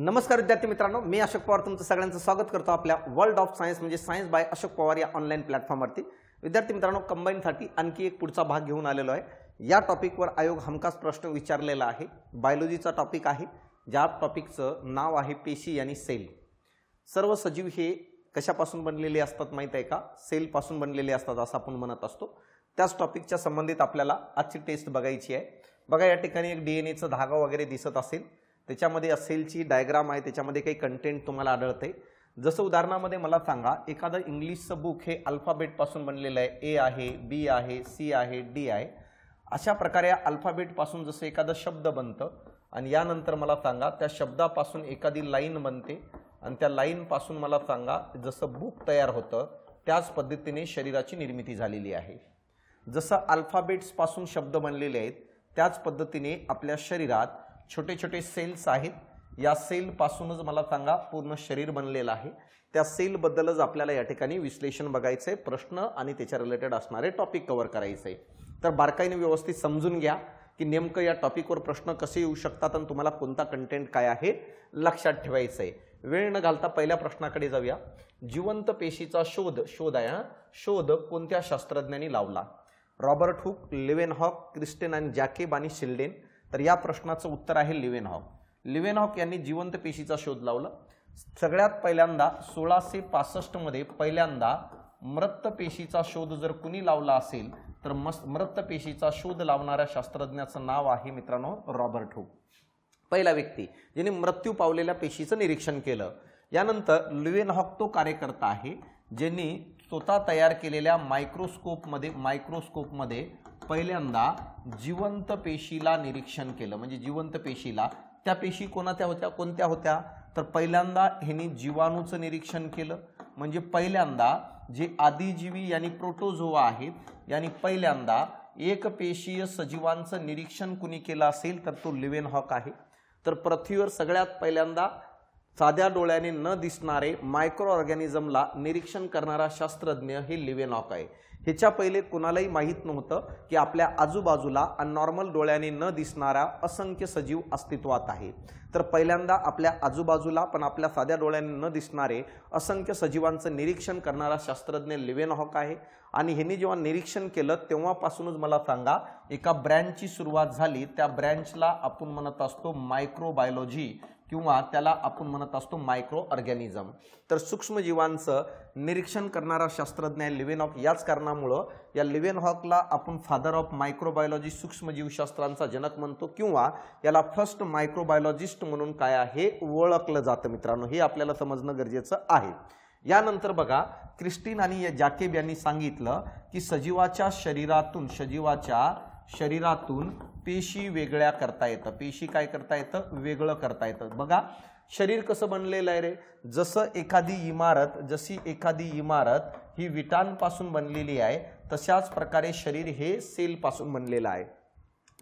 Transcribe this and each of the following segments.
नमस्कार विद्यार्थी मित्रांनो, मी अशोक पवार तुमचं सगळ्यांचं स्वागत करतो आपल्या वर्ल्ड ऑफ सायन्स म्हणजे सायन्स बाय अशोक पवार या ऑनलाईन प्लॅटफॉर्मवरती। विद्यार्थी मित्रांनो, कंबाईनसाठी आणखी एक पुढचा भाग घेऊन आलेलो आहे। या टॉपिकवर आयोग हमखास प्रश्न विचारलेला आहे। बायोलॉजीचा टॉपिक आहे, ज्या टॉपिकचं नाव आहे पेशी आणि सेल। सर्व सजीव हे कशापासून बनलेले असतात माहिती आहे का? सेल पासून बनलेले असतात असं आपण म्हणत असतो। त्याच टॉपिकच्या संबंधित आपल्याला आजची टेस्ट बघायची आहे। बघा, या ठिकाणी एक डीएनएचा धागा वगैरे दिसत असेल, त्याच्यामध्ये सेलची डायग्राम आहे, त्याच्यामध्ये काही कंटेंट तुम्हाला आढळते। जसं उदाहरणामध्ये मला सांगा, एखादं इंग्लिशचं बुक हे अल्फाबेट पासून बनलेलं आहे, ए आहे, बी आहे, सी आहे, डी आहे। अशा प्रकारे अल्फाबेट पासून जसं एखादा शब्द बनतं आणि यानंतर मला सांगा त्या शब्दापासून एखादी लाईन बनते आणि त्या लाईन पासून मला सांगा जसं बुक तयार होतं, त्याच पद्धतीने शरीराची निर्मिती झालेली आहे। जसं अल्फाबेट्स पासून शब्द बनलेले आहेत, त्याच पद्धतीने आपल्या शरीरात छोटे छोटे सेल्स आहेत। या सेल पासूनच मला सांगा पूर्ण शरीर बनलेलं आहे। त्या सेल बद्दलच आपल्याला या ठिकाणी विश्लेषण बघायचंय, प्रश्न आणि त्याच्या रिलेटेड असणारे टॉपिक कव्हर करायचे। तर बारकाईने व्यवस्थित समजून घ्या की नेमकं या टॉपिकवर प्रश्न कसे येऊ शकतात आणि तुम्हाला कोणता कंटेंट काय आहे लक्षात ठेवायचं आहे। वेळ न घालता पहिल्या प्रश्नाकडे जाऊया। जिवंत पेशीचा शोध कोणत्या शास्त्रज्ञांनी लावला? रॉबर्ट हुक, लेव्हनहॉक, क्रिस्टेन आणि जॅकेब आणि शिल्डेन। तर या प्रश्नाचं उत्तर आहे लेव्हनहॉक। लेव्हनहॉक यांनी जिवंत पेशीचा शोध लावला। सगळ्यात पहिल्यांदा 1665 मध्ये पहिल्यांदा मृत पेशीचा शोध जर कुणी लावला असेल तर मृत पेशीचा शोध लावणाऱ्या शास्त्रज्ञाचं नाव आहे मित्रांनो रॉबर्ट हुक। पहिला व्यक्ती ज्याने मृत्यू पावलेल्या पेशीचं निरीक्षण केलं। यानंतर लेव्हनहॉक तो कार्यकर्ता आहे ज्यांनी स्वतः तयार केलेल्या मायक्रोस्कोपमध्ये पहिल्यांदा जिवंत पेशीला निरीक्षण केलं। म्हणजे जिवंत पेशीला, त्या पेशी कोणत्या होत्या तर पहिल्यांदा ह्यांनी जीवाणूचं निरीक्षण केलं। म्हणजे पहिल्यांदा जे आदिजीवी आणि प्रोटोझोआ आहेत यांनी पहिल्यांदा एक पेशीय सजीवांचं निरीक्षण कुणी केलं असेल तर तो लेव्हनहॉक आहे। तर पृथ्वीवर सगळ्यात पहिल्यांदा साध्या डोळ्याने न दिसणारे मायक्रो ऑर्गॅनिझमला निरीक्षण करणारा शास्त्रज्ञ हे लेव्हनहॉक आहे। ह्याच्या पहिले कोणालाही माहीत नव्हतं की आपल्या आजूबाजूला नॉर्मल डोळ्याने न दिसणारा असंख्य सजीव अस्तित्वात आहे। तर पहिल्यांदा आपल्या आजूबाजूला पण आपल्या साध्या डोळ्याने न दिसणारे असंख्य सजीवांचं निरीक्षण करणारा शास्त्रज्ञ लेव्हनहॉक आहे। आणि ह्यांनी जेव्हा निरीक्षण केलं तेव्हापासूनच मला सांगा एका ब्रँचची सुरुवात झाली। त्या ब्रँचला आपण म्हणत असतो मायक्रोबायोलॉजी किंवा त्याला आपण म्हणत असतो मायक्रो ऑर्गॅनिझम। तर सूक्ष्मजीवांचं निरीक्षण करणारा शास्त्रज्ञ लेव्हनहॉक। याच कारणामुळं या लेव्हनहॉकला आपण फादर ऑफ मायक्रोबायोलॉजी, सूक्ष्मजीवशास्त्रांचा जनक म्हणतो किंवा याला फर्स्ट मायक्रोबायोलॉजिस्ट म्हणून काय आहे ओळखलं जातं मित्रांनो। हे आपल्याला समजणं गरजेचं आहे। यानंतर बघा, क्रिस्टीन आणि जॅकेब यांनी सांगितलं की सजीवाच्या शरीरातून पेशी वेगळ्या करता येतं। पेशी काय करता येतं? वेगळं करता येतं। बघा, शरीर कसं बनलेलं आहे रे? जशी एखादी इमारत ही विटांपासून बनलेली आहे, तशाच प्रकारे शरीर हे सेल पासून बनलेलं आहे।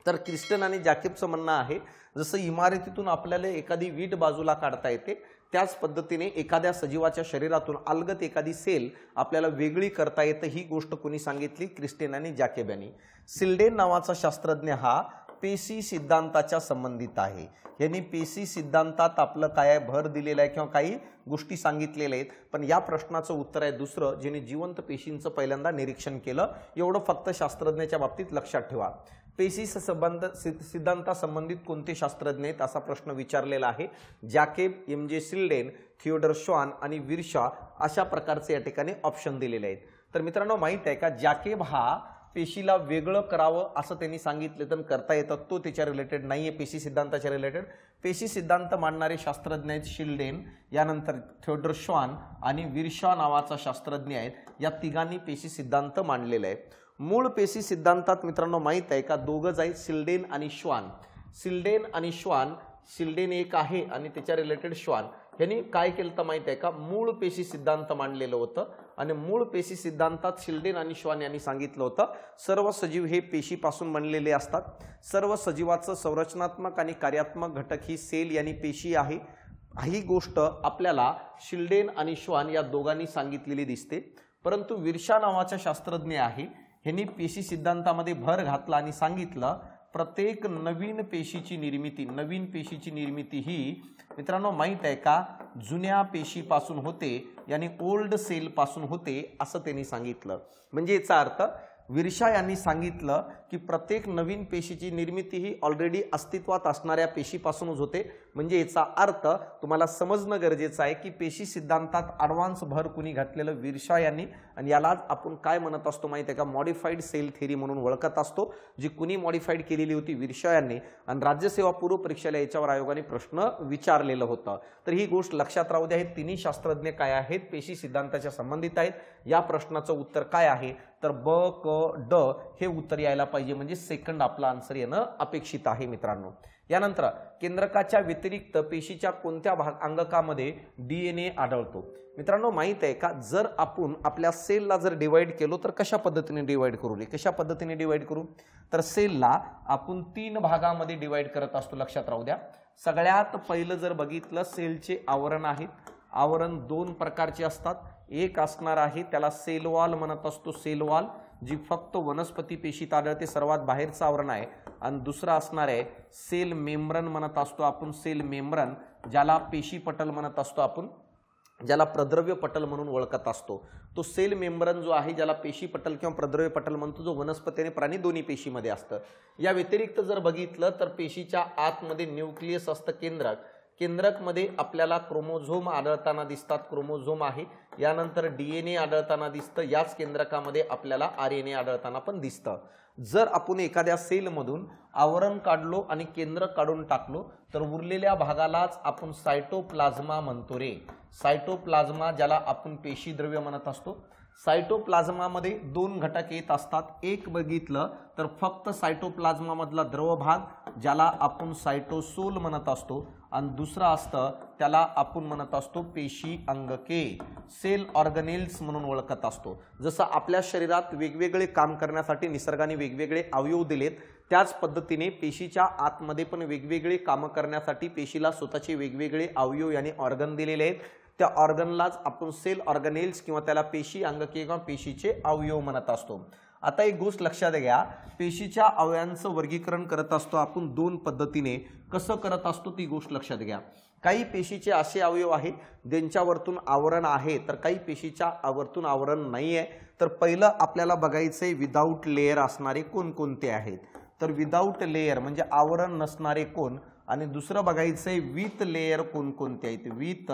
तर क्रिस्टन आणि जॅकेबचं म्हणणं आहे जसं इमारतीतून आपल्याला एखादी वीट बाजूला काढता येते, त्याच पद्धतीने एखाद्या सजीवाच्या शरीरातून अलगत एखादी सेल आपल्याला वेगळी करता येते। ही गोष्ट कोणी सांगितली? क्रिस्टेन आणि जॅकेब यांनी। शिल्डेन नावाचा शास्त्रज्ञ हा पेशी सिद्धांताच्या संबंधित आहे। यांनी पेशी सिद्धांतात आपलं काय भर दिलेला आहे किंवा काही गोष्टी सांगितलेल्या आहेत। पण या प्रश्नाचं उत्तर आहे दुसरं, ज्यांनी जिवंत पेशींचं पहिल्यांदा निरीक्षण केलं। एवढं फक्त शास्त्रज्ञाच्या बाबतीत लक्षात ठेवा। पेशी सिद्धांतासंबंधित कोणते शास्त्रज्ञ आहेत असा प्रश्न विचारलेला आहे। जॅकेब, एम.जे. शिल्डेन, थिओडर श्वान आणि विर्शा अशा प्रकारचे या ठिकाणी ऑप्शन दिलेले आहेत। तर मित्रांनो, माहित आहे का जॅकेब हा पेशीला वेगळं करावं असं त्यांनी सांगितलं तर करता येतं, तो त्याच्या रिलेटेड नाहीये पेशी सिद्धांताच्या रिलेटेड। पेशी सिद्धांत मांडणारे शास्त्रज्ञ आहेत शिल्डेन, यानंतर थिओडर श्वान आणि विर्शा नावाचा शास्त्रज्ञ आहेत। या तिघांनी पेशी सिद्धांत मांडलेला आहे। मूळ पेशी सिद्धांतात मित्रांनो माहित आहे का दोघंच आहेत, शिल्डेन आणि श्वान। शिल्डेन एक आहे आणि त्याच्या रिलेटेड श्वान यांनी काय केलं तर माहित आहे का मूळ पेशी सिद्धांत मांडलेलं होतं। आणि मूळ पेशी सिद्धांतात शिल्डेन आणि श्वान यांनी सांगितलं होतं सर्व सजीव हे पेशीपासून बनलेले असतात। सर्व सजीवाचं संरचनात्मक आणि कार्यात्मक घटक ही सेल यांनी पेशी आहे। ही गोष्ट आपल्याला शिल्डेन आणि श्वान या दोघांनी सांगितलेली दिसते। परंतु विर्शा नावाचा शास्त्रज्ञ आहे, ह्यांनी पेशी सिद्धांतामध्ये भर घातला आणि सांगितलं प्रत्येक नवीन पेशीची निर्मिती ही मित्रांनो माहित आहे का जुन्या पेशीपासून होते, यानी ओल्ड सेल पासून होते असं त्यांनी सांगितलं. म्हणजे याचा अर्थ विरशा यांनी सांगितलं की प्रत्येक नवीन पेशीची निर्मिती ही ऑलरेडी अस्तित्वात असणाऱ्या पेशीपासूनच होते. म्हणजे याचा अर्थ तुम्हाला समजणं गरजेचं आहे की पेशी सिद्धांतात ॲडव्हान्स भर कुणी घातलेलं विरशा यांनी, आणि यालाच आपण काय म्हणत असतो माहिती आहे का, मॉडिफाईड सेल थेरी म्हणून ओळखत असतो, जी कुणी मॉडिफाईड केलेली होती विरशा यांनी. आणि राज्यसेवा पूर्व परीक्षेला याच्यावर आयोगाने प्रश्न विचारलेलं होतं. तर ही गोष्ट लक्षात राहू द्या. हे तिन्ही शास्त्रज्ञ काय आहेत, पेशी सिद्धांताच्या संबंधित आहेत. या प्रश्नाचं उत्तर काय आहे तर ब क ड हे उत्तर यायला पाहिजे, म्हणजे सेकंड आपला आन्सर येणं अपेक्षित आहे मित्रांनो. यानंतर केंद्रकाच्या व्यतिरिक्त पेशीच्या कोणत्या अंगकामध्ये डीएनए आढळतो. मित्रांनो माहित आहे का, जर आपण आपल्या सेलला जर डिवाइड केलो तर कशा पद्धतीने डिवाइड करू, तर सेलला आपण 3 भागामध्ये डिवाइड करत असतो. लक्षात राहू द्या. सगळ्यात पहिलं जर बघितलं सेलचे आवरण आहेत. आवरण 2 प्रकारचे असतात. एक असणार आहे त्याला सेल वॉल म्हणत असतो, सेल वॉल जी फक्त वनस्पती पेशीत आढळते, सर्वात बाहेरचं आवरण आहे. आणि दुसरा असणार आहे सेल मेम्ब्रेन म्हणत असतो आपण, सेल मेम्ब्रेन ज्याला पेशी पटल म्हणत असतो आपण, ज्याला प्रद्रव्य पटल म्हणून ओळखत असतो. तो सेल मेम्ब्रेन जो आहे ज्याला पेशी पटल किंवा प्रद्रव्य पटल म्हणतो, जो वनस्पती आणि प्राणी दोन्ही पेशीमध्ये असतं. या व्यतिरिक्त जर बघितलं तर पेशीच्या आतमध्ये न्यूक्लियस असतं, केंद्रकमध्ये आपल्याला क्रोमोझोम आढळताना दिसतात, क्रोमोझोम आहे. यानंतर डीएनए आढळताना दिसतं. याच केंद्रकामध्ये आपल्याला आरएनए आढळताना पण दिसतं. जर आपण एखाद्या सेलमधून आवरण काढलो आणि केंद्रक काढून टाकलो तर उरलेल्या भागालाच आपण सायटोप्लाझ्मा म्हणतो रे. सायटोप्लाझ्मा ज्याला आपण पेशीद्रव्य म्हणत असतो. सायटोप्लाझ्मामध्ये 2 घटक येत असतात. एक बघितलं तर फक्त सायटोप्लाझ्मा मधला द्रव भाग ज्याला आपण सायटोसोल म्हणत असतो, आणि दुसरा असतं त्याला आपण म्हणत असतो पेशी अंगके, सेल ऑर्गनेल्स म्हणून ओळखत असतो. जसं आपल्या शरीरात वेगवेगळे काम करण्यासाठी निसर्गाने वेगवेगळे अवयव दिलेत, त्याच पद्धतीने पेशीच्या आतमध्ये पण वेगवेगळे कामं करण्यासाठी पेशीला स्वतःचे वेगवेगळे अवयव यानी ऑर्गन दिलेले आहेत. त्या ऑर्गनलाच आपण सेल ऑर्गनेल्स किंवा त्याला पेशी अंगके किंवा पेशीचे अवयव म्हणत असतो. आता एक गोष्ट लक्षात घ्या, पेशीच्या अवयवांचं वर्गीकरण करत असतो आपण 2 पद्धतीने. कसं करत असतो ती गोष्ट लक्षात घ्या. काही पेशीचे असे अवयव आहेत ज्यांच्यावरतून आवरण आहे, तर काही पेशीच्या वरतून आवरण नाही आहे. तर पहिलं आपल्याला बघायचंय विदाऊट लेयर असणारे कोणकोणते आहेत. तर विदाऊट लेयर म्हणजे आवरण नसणारे कोण, आणि दुसरं बघायचंय विथ लेयर कोणकोणते आहेत. विथ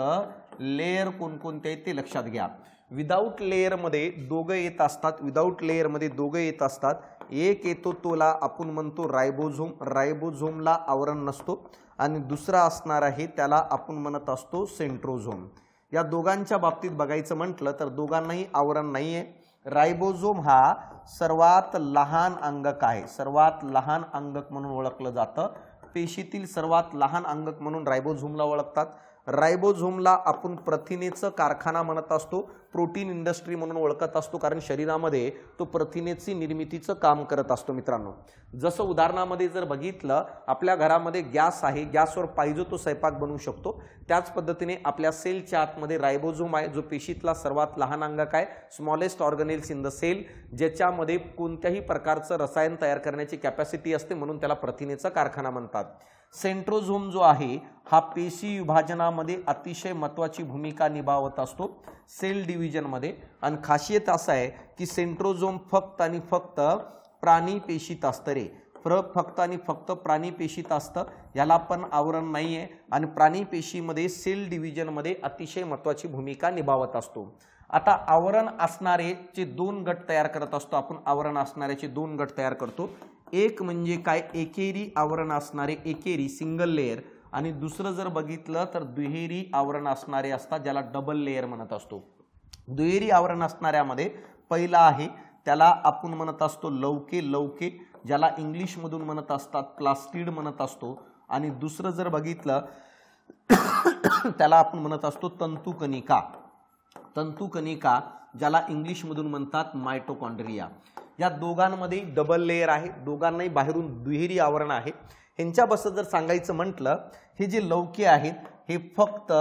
लेयर कोणकोणते आहेत ते लक्षात घ्या. विदाऊट लेयरमध्ये दोघं येत असतात. विदाऊट लेयरमध्ये दोघं येत असतात. एक येतो तोला आपण म्हणतो रायबोझोम, रायबोझोमला आवरण नसतो, आणि दुसरा असणार आहे त्याला आपण म्हणत असतो सेंट्रोझोम. या दोघांच्या बाबतीत बघायचं म्हटलं तर दोघांनाही आवरण नाही आहे. रायबोझोम हा सर्वात लहान अंगक आहे, सर्वात लहान अंगक म्हणून ओळखलं जातं. पेशीतील सर्वात लहान अंगक म्हणून रायबोझोमला ओळखतात. रायबोझोमला आपण प्रथिनेचं कारखाना म्हणत असतो, प्रोटीन इंडस्ट्री म्हणून ओळखत असतो, कारण शरीरामध्ये तो प्रथिनेची निर्मितीचं काम करत असतो. मित्रांनो जसं उदाहरणामध्ये जर बघितलं, आपल्या घरामध्ये गॅस आहे, गॅसवर पाहिजे तो स्वयंपाक बनवू शकतो. त्याच पद्धतीने आपल्या सेलच्या आतमध्ये रायबोझोम आहे, जो पेशीतला सर्वात लहान अंगक आहे, smallest organelles in the sale, ज्याच्यामध्ये कोणत्याही प्रकारचं रसायन तयार करण्याची कॅपॅसिटी असते, म्हणून त्याला प्रथिनेचा कारखाना म्हणतात. सेंट्रोझोम जो आहे हा पेशी विभाजनामध्ये अतिशय महत्त्वाची भूमिका निभावत असतो सेल डिव्हिजनमध्ये. आणि खासियत असं आहे की सेंट्रोझोम फक्त आणि फक्त प्राणी पेशीत असतं रे, फक्त आणि फक्त प्राणी पेशीत असतं. याला पण आवरण नाही आहे, आणि प्राणी पेशीमध्ये सेल डिव्हिजनमध्ये अतिशय महत्त्वाची भूमिका निभावत असतो. आता आवरण असणारेचे 2 गट तयार करत असतो आपण. आवरण असणाऱ्याचे 2 गट तयार करतो. एक म्हणजे काय, एकेरी आवरण असणारे, एकेरी सिंगल लेयर, आणि दुसरं जर बघितलं तर दुहेरी आवरण असणारे असतात, ज्याला डबल लेयर म्हणत असतो. दुहेरी आवरण असणाऱ्यामध्ये पहिला आहे त्याला आपण म्हणत असतो लवके, ज्याला इंग्लिशमधून म्हणत असतात प्लास्टिड म्हणत असतो. आणि दुसरं जर बघितलं त्याला आपण म्हणत असतो तंतुकणिका, ज्याला इंग्लिशमधून म्हणतात मायटोकॉन्ड्रिया. या दोघांमध्ये डबल लेयर आहे, दोघांनाही बाहेरून दुहेरी आवरण आहे. ह्यांच्याबद्दल जर सांगायचं म्हटलं, हे जे लवके आहेत हे फक्त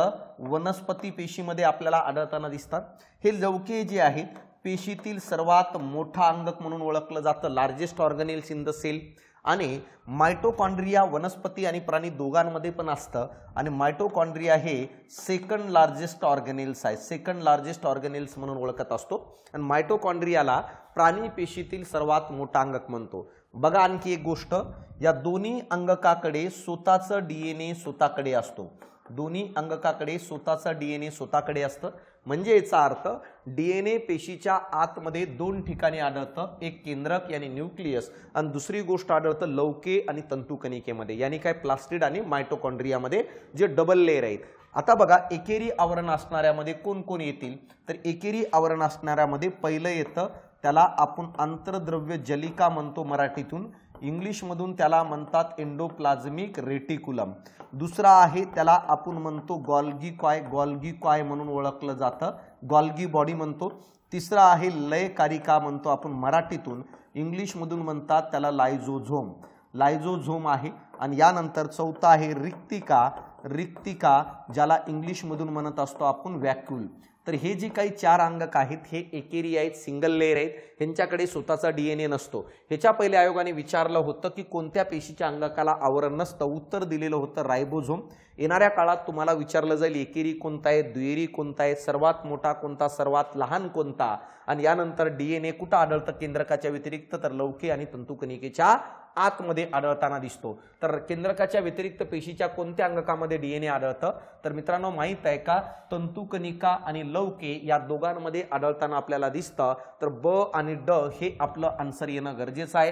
वनस्पती पेशीमध्ये आपल्याला आढळताना दिसतात. हे लवके जे आहेत पेशीतील सर्वात मोठा अंगक म्हणून ओळखलं जातं, largest organelles in the sale. आणि मायटोकॉन्ड्रिया वनस्पती आणि प्राणी दोघांमध्ये पण असतं आणि मायटोकॉन्ड्रिया हे सेकंड लार्जेस्ट ऑर्गेनेल्स आहे, सेकंड लार्जेस्ट ऑर्गेनेल्स म्हणून ओळखत असतो आणि मायटोकॉन्ड्रियाला प्राणी पेशीतील सर्वात मोठा अंगक म्हणतो। बघा आणखी एक गोष्ट, या दोन्ही अंगकाकडे स्वतःचं डीएनए स्वतःकडे असतो, दोन्ही अंगकाकडे स्वतःचं डीएनए स्वतःकडे असतं, म्हणजे याचा अर्थ डीएनए पेशीच्या आतमध्ये दोन ठिकाणी आढळतं, एक केंद्रक यानी न्यूक्लियस आणि दुसरी गोष्ट आढळतं लवके आणि तंतुकणिकेमध्ये, यानी काय प्लास्टिड आणि मायटोकॉन्ड्रियामध्ये जे डबल लेयर आहेत। आता बघा एकेरी आवरण असणाऱ्यामध्ये कोण कोण येतील, तर एकेरी आवरण असणाऱ्यामध्ये पहिलं येतं त्याला आपण आंतरद्रव्य जलिका म्हणतो मराठीतून, इंग्लिश मधून त्याला म्हणतात एंडोप्लाझ्मिक रेटिक्युलम। दुसरा आहे त्याला आपण म्हणतो गॉल्गी कॉय, गॉल्गी कॉय म्हणून ओळखलं जातं, गॉल्गी बॉडी म्हणतो। तिसरा आहे लय कारिका म्हणतो आपण मराठीतून, इंग्लिश मधून म्हणतात त्याला लायझोझोम, लायझोझोम आहे। आणि यानंतर चौथा आहे रिक्तिका, रिक्तिका ज्याला इंग्लिश मधून म्हणत असतो आपण व्हॅक्यूल। तर हे जे काही चार अंगक आहेत हे एकेरी आहेत, सिंगल लेयर आहेत, ह्यांच्याकडे स्वतःचा डीएनए नसतो। ह्याच्या पहिले आयोगाने विचारलं होतं की कोणत्या पेशीच्या अंगकाला आवरण नसतं, उत्तर दिलेलं होतं रायबोझोम। येणाऱ्या काळात तुम्हाला विचारलं जाईल एकेरी कोणता आहे, दुहेरी कोणता आहे, सर्वात मोठा कोणता, सर्वात लहान कोणता, आणि यानंतर डीएनए कुठं आढळतं केंद्रकाच्या व्यतिरिक्त, तर लवके आणि तंतुकणिकेच्या आतमध्ये आढळताना दिसतो। तर केंद्रकाच्या व्यतिरिक्त पेशीच्या कोणत्या अंगकामध्ये डीएनए आढळतं, तर मित्रांनो माहित आहे का, तंतुकणिका आणि लवके या दोघांमध्ये आढळताना आपल्याला दिसतं। तर ब आणि ड हे आपलं आन्सर येणं गरजेचं आहे।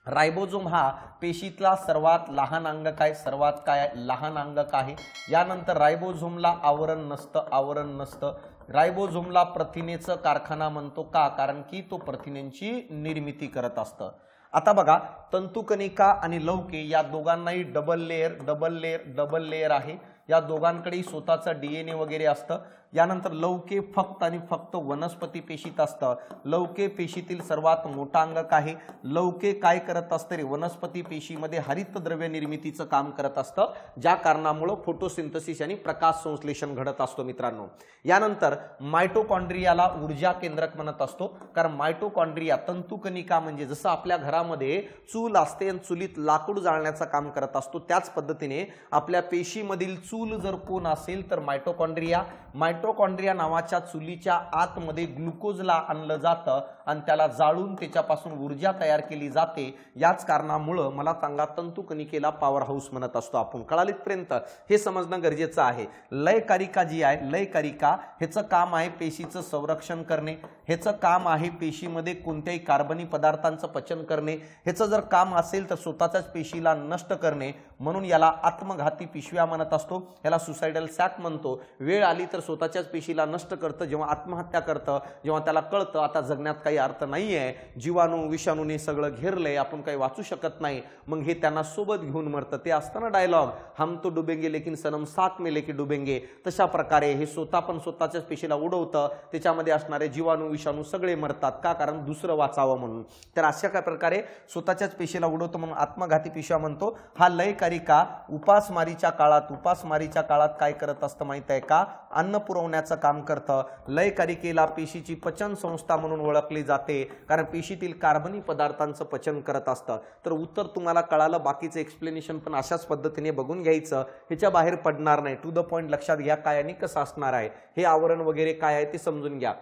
रायबोझोम हा पेशीतला सर्वात लहान अंगक आहे, सर्वात काय लहान अंगक आहे। यानंतर रायबोझोमला आवरण नसतं, आवरण नसतं। रायबोझोमला प्रथिनेचं कारखाना म्हणतो का, कारण की तो प्रथिनेंची निर्मिती करत असतं। आता बघा तंतुकणिका आणि लवके या दोघांनाही double layer, double layer, double layer आहे, या दोघांकडे स्वतःचं डीएनए वगैरे असतं। यानंतर लवके फक्त आणि फक्त वनस्पती पेशीत असतं, लवके पेशीतील सर्वात मोठा अंगक आहे। लवके काय करत असतं रे, वनस्पती पेशीमध्ये हरितद्रव्य निर्मितीचं काम करत असतं, ज्या कारणामुळे फोटोसिंथेसिस आणि प्रकाश संश्लेषण घडत असतो मित्रांनो। यानंतर मायटोकॉन्ड्रियाला ऊर्जा केंद्रक म्हणत असतो, कारण मायटोकॉन्ड्रिया तंतुकणिका म्हणजे जसं आपल्या घरामध्ये चूल असते आणि चुलीत लाकूड जाळण्याचं काम करत असतो, त्याच पद्धतीने आपल्या पेशीमधील चूल जर कोण असेल तर मायटोकॉन्ड्रिया। मायटोकॉन्ड्रिया नावाच्या चुलीच्या आतमध्ये ग्लुकोजला आणलं जातं आणि त्याला जाळून त्याच्यापासून ऊर्जा तयार केली जाते। याच कारणामुळे मला सांगा तंतुकणिकेला पॉवर हाऊस म्हणत असतो आपण। कळालीपर्यंत हे समजणं गरजेचं आहे। लयकारिका जी आहे, लयकारिका ह्याचं काम आहे पेशीचं संरक्षण करणे, ह्याचं काम आहे पेशीमध्ये कोणत्याही कार्बनी पदार्थांचं पचन करणे, ह्याचं जर काम असेल तर स्वतःच्याच पेशीला नष्ट करणे, म्हणून याला आत्मघाती पिशव्या म्हणत असतो, याला सुसाइडल सॅक म्हणतो। वेळ आली तर स्वतःच्याच पेशीला नष्ट करतं, जेव्हा आत्महत्या करतं, जेव्हा त्याला कळतं आता जगण्यात काही अर्थ नाहीये, जीवाणू विषाणूने सगळं घेरलंय, आपण काही वाचू शकत नाही, मग हे त्यांना सोबत घेऊन मरतं। ते असतं ना डायलॉग, हम तो डुबेंगे लेकिन सनम साथ में लेके डुबेंगे, तशा प्रकारे हे स्वतः पण स्वतःच्याच पेशीला उडवतं, त्याच्यामध्ये असणारे जीवाणू विषाणू सगळे मरतात का, कारण दुसरं वाचावं म्हणून। तर अशा काय प्रकारे स्वतःच्याच पेशीला उडवतो म्हणून आत्मघाती पिशव्या म्हणतो। हा लयकारिका उपासमारीच्या काळात, उपासमारीच्या काळात काय करत असतं माहित आहे का, अन्न पुरवण्याचं काम करतं। लयकारिकेला पेशीची पचन संस्था म्हणून ओळखली जाते, कारण पेशीतील कार्बनी पदार्थांचं पचन करत असतं। तर उत्तर तुम्हाला कळालं, बाकीचं एक्सप्लेनेशन पण अशाच पद्धतीने बघून घ्यायचं, ह्याच्या बाहेर पडणार नाही। टू द पॉइंट लक्षात घ्या, काय आणि कसं असणार आहे, हे आवरण वगैरे काय आहे ते समजून घ्या।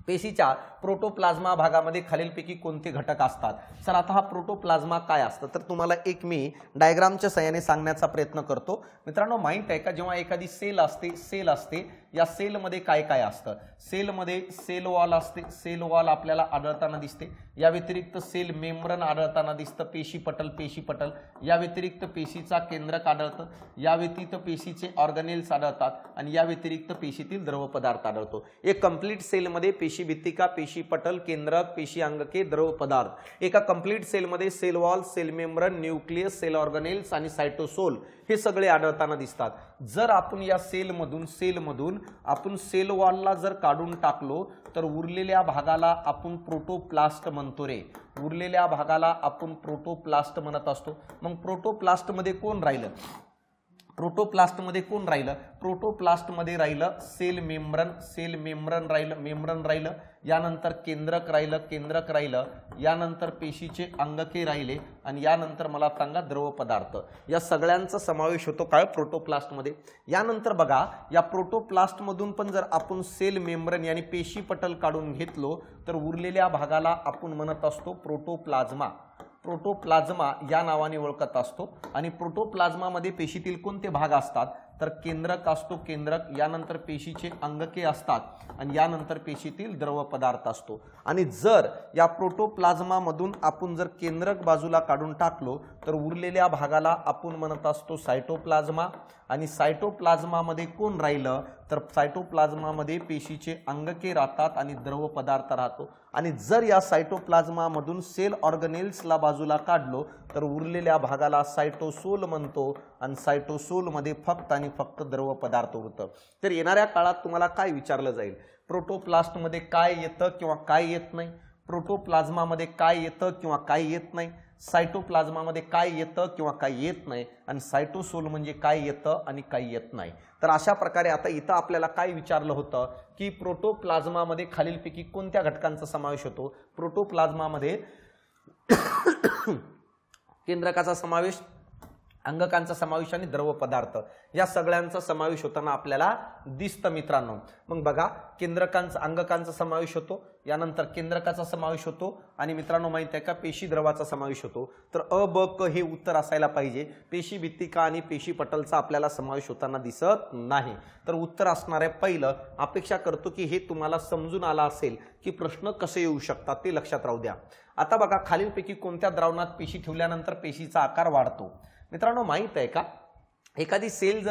पेशीच्या प्रोटोप्लाझ्मा भागामध्ये खालीलपैकी कोणते घटक असतात। सर आता हा प्रोटोप्लाझ्मा काय असतं, तर तुम्हाला एक मी डायग्रामच्या सहाय्याने सांगण्याचा प्रयत्न करतो। मित्रांनो माहित आहे का, जेव्हा एखादी सेल असते, या सेलमध्ये काय काय असतं, सेलमध्ये सेल वॉल असते, सेल वॉल आपल्याला आढळताना दिसते, या व्यतिरिक्त सेल मेम्ब्रेन आढळताना दिसतं, पेशीपटल, या व्यतिरिक्त पेशीचा केंद्रक आढळतं, या व्यतिरिक्त पेशीचे ऑर्गनेल्स आढळतात, आणि या व्यतिरिक्त पेशीतील द्रव पदार्थ आढळतो। एक कंप्लीट सेलमध्ये पेशी भित्तिका, पेशीपटल, केंद्रक, पेशी अंगके, द्रव पदार्थ, एका कंप्लीट सेलमध्ये cell wall, cell membrane, nucleus, cell organelles आणि सायटोसोल हे सगळे आढळताना दिसतात। जर आपण या सेलमधून आपण सेल वॉलला जर काढून टाकलो तर उरलेल्या भागाला आपण प्रोटोप्लास्ट म्हणतो रे, उरलेल्या भागाला आपण प्रोटोप्लास्ट म्हणत असतो। मग प्रोटोप्लास्ट मध्ये कोण राहिलं, प्रोटोप्लास्टमध्ये कोण राहिलं? प्रोटोप्लास्टमध्ये राहिलं सेल मेम्ब्रेन राहिलं, यानंतर केंद्रक राहिलं, यानंतर पेशीचे अंगके राहिले आणि यानंतर मला सांगा द्रव पदार्थ. या सगळ्यांचा समावेश होतो काय? प्रोटोप्लास्टमध्ये. यानंतर बघा या प्रोटोप्लास्टमधून पण जर आपण सेल मेम्ब्रेन यानी पेशी पटल काढून घेतलो तर उरलेल्या भागाला आपण म्हणत असतो प्रोटोप्लाझ्मा या नावाने ओळखत असतो. आणि प्रोटोप्लाझ्मामध्ये पेशीतील कोणते भाग असतात? तर केंद्रक असतो, यानंतर पेशीचे अंगके असतात आणि यानंतर पेशीतील द्रव पदार्थ असतो. आणि जर या प्रोटोप्लाझ्मामधून आपण जर केंद्रक बाजूला काढून टाकलो तर उरलेल्या भागाला आपण म्हणत असतो सायटोप्लाझ्मा. आणि सायटोप्लाझ्मामध्ये कोण राहिलं? तर सायटोप्लाझ्मामध्ये पेशीचे अंगके राहतात आणि द्रव पदार्थ राहतो. आणि जर या सायटोप्लाझ्मामधून सेल ऑर्गनेल्सला बाजूला काढलो तर उरलेल्या भागाला सायटोसोल म्हणतो आणि सायटोसोलमध्ये फक्त आणि फक्त द्रव पदार्थ उरतं. तर येणाऱ्या काळात तुम्हाला काय विचारलं जाईल? प्रोटोप्लास्टमध्ये काय येतं किंवा काय येत नाही, प्रोटोप्लाझ्मामध्ये काय येतं किंवा काय येत नाही, सायटोप्लाझ्मामध्ये काय येतं किंवा काय येत नाही, आणि सायटोसोल म्हणजे काय येतं आणि काय येत नाही. तर अशा प्रकारे आता इथं आपल्याला काय विचारलं होतं की प्रोटोप्लाझ्मामध्ये खालीलपैकी कोणत्या घटकांचा समावेश होतो? प्रोटोप्लाझ्मामध्ये केंद्रकाचा समावेश, अंगकांचा समावेश आणि द्रव पदार्थ या सगळ्यांचा समावेश होताना आपल्याला दिसतं मित्रांनो. मग बघा केंद्रकांचा अंगकांचा समावेश होतो, यानंतर केंद्रकाचा समावेश होतो आणि मित्रांनो माहित आहे का पेशी द्रवाचा समावेश होतो. तर अ ब क हे उत्तर असायला पाहिजे. पेशी भित्तिका आणि पेशी पटलचा आपल्याला समावेश होताना दिसत नाही. तर उत्तर असणार आहे पहिलं. अपेक्षा करतो की हे तुम्हाला समजून आला असेल की प्रश्न कसे येऊ शकतात ते लक्षात राहू द्या. आता बघा खालीलपैकी कोणत्या द्रावणात पेशी ठेवल्यानंतर पेशीचा आकार वाढतो? मित्रांनो माहित आहे का एखादी सेल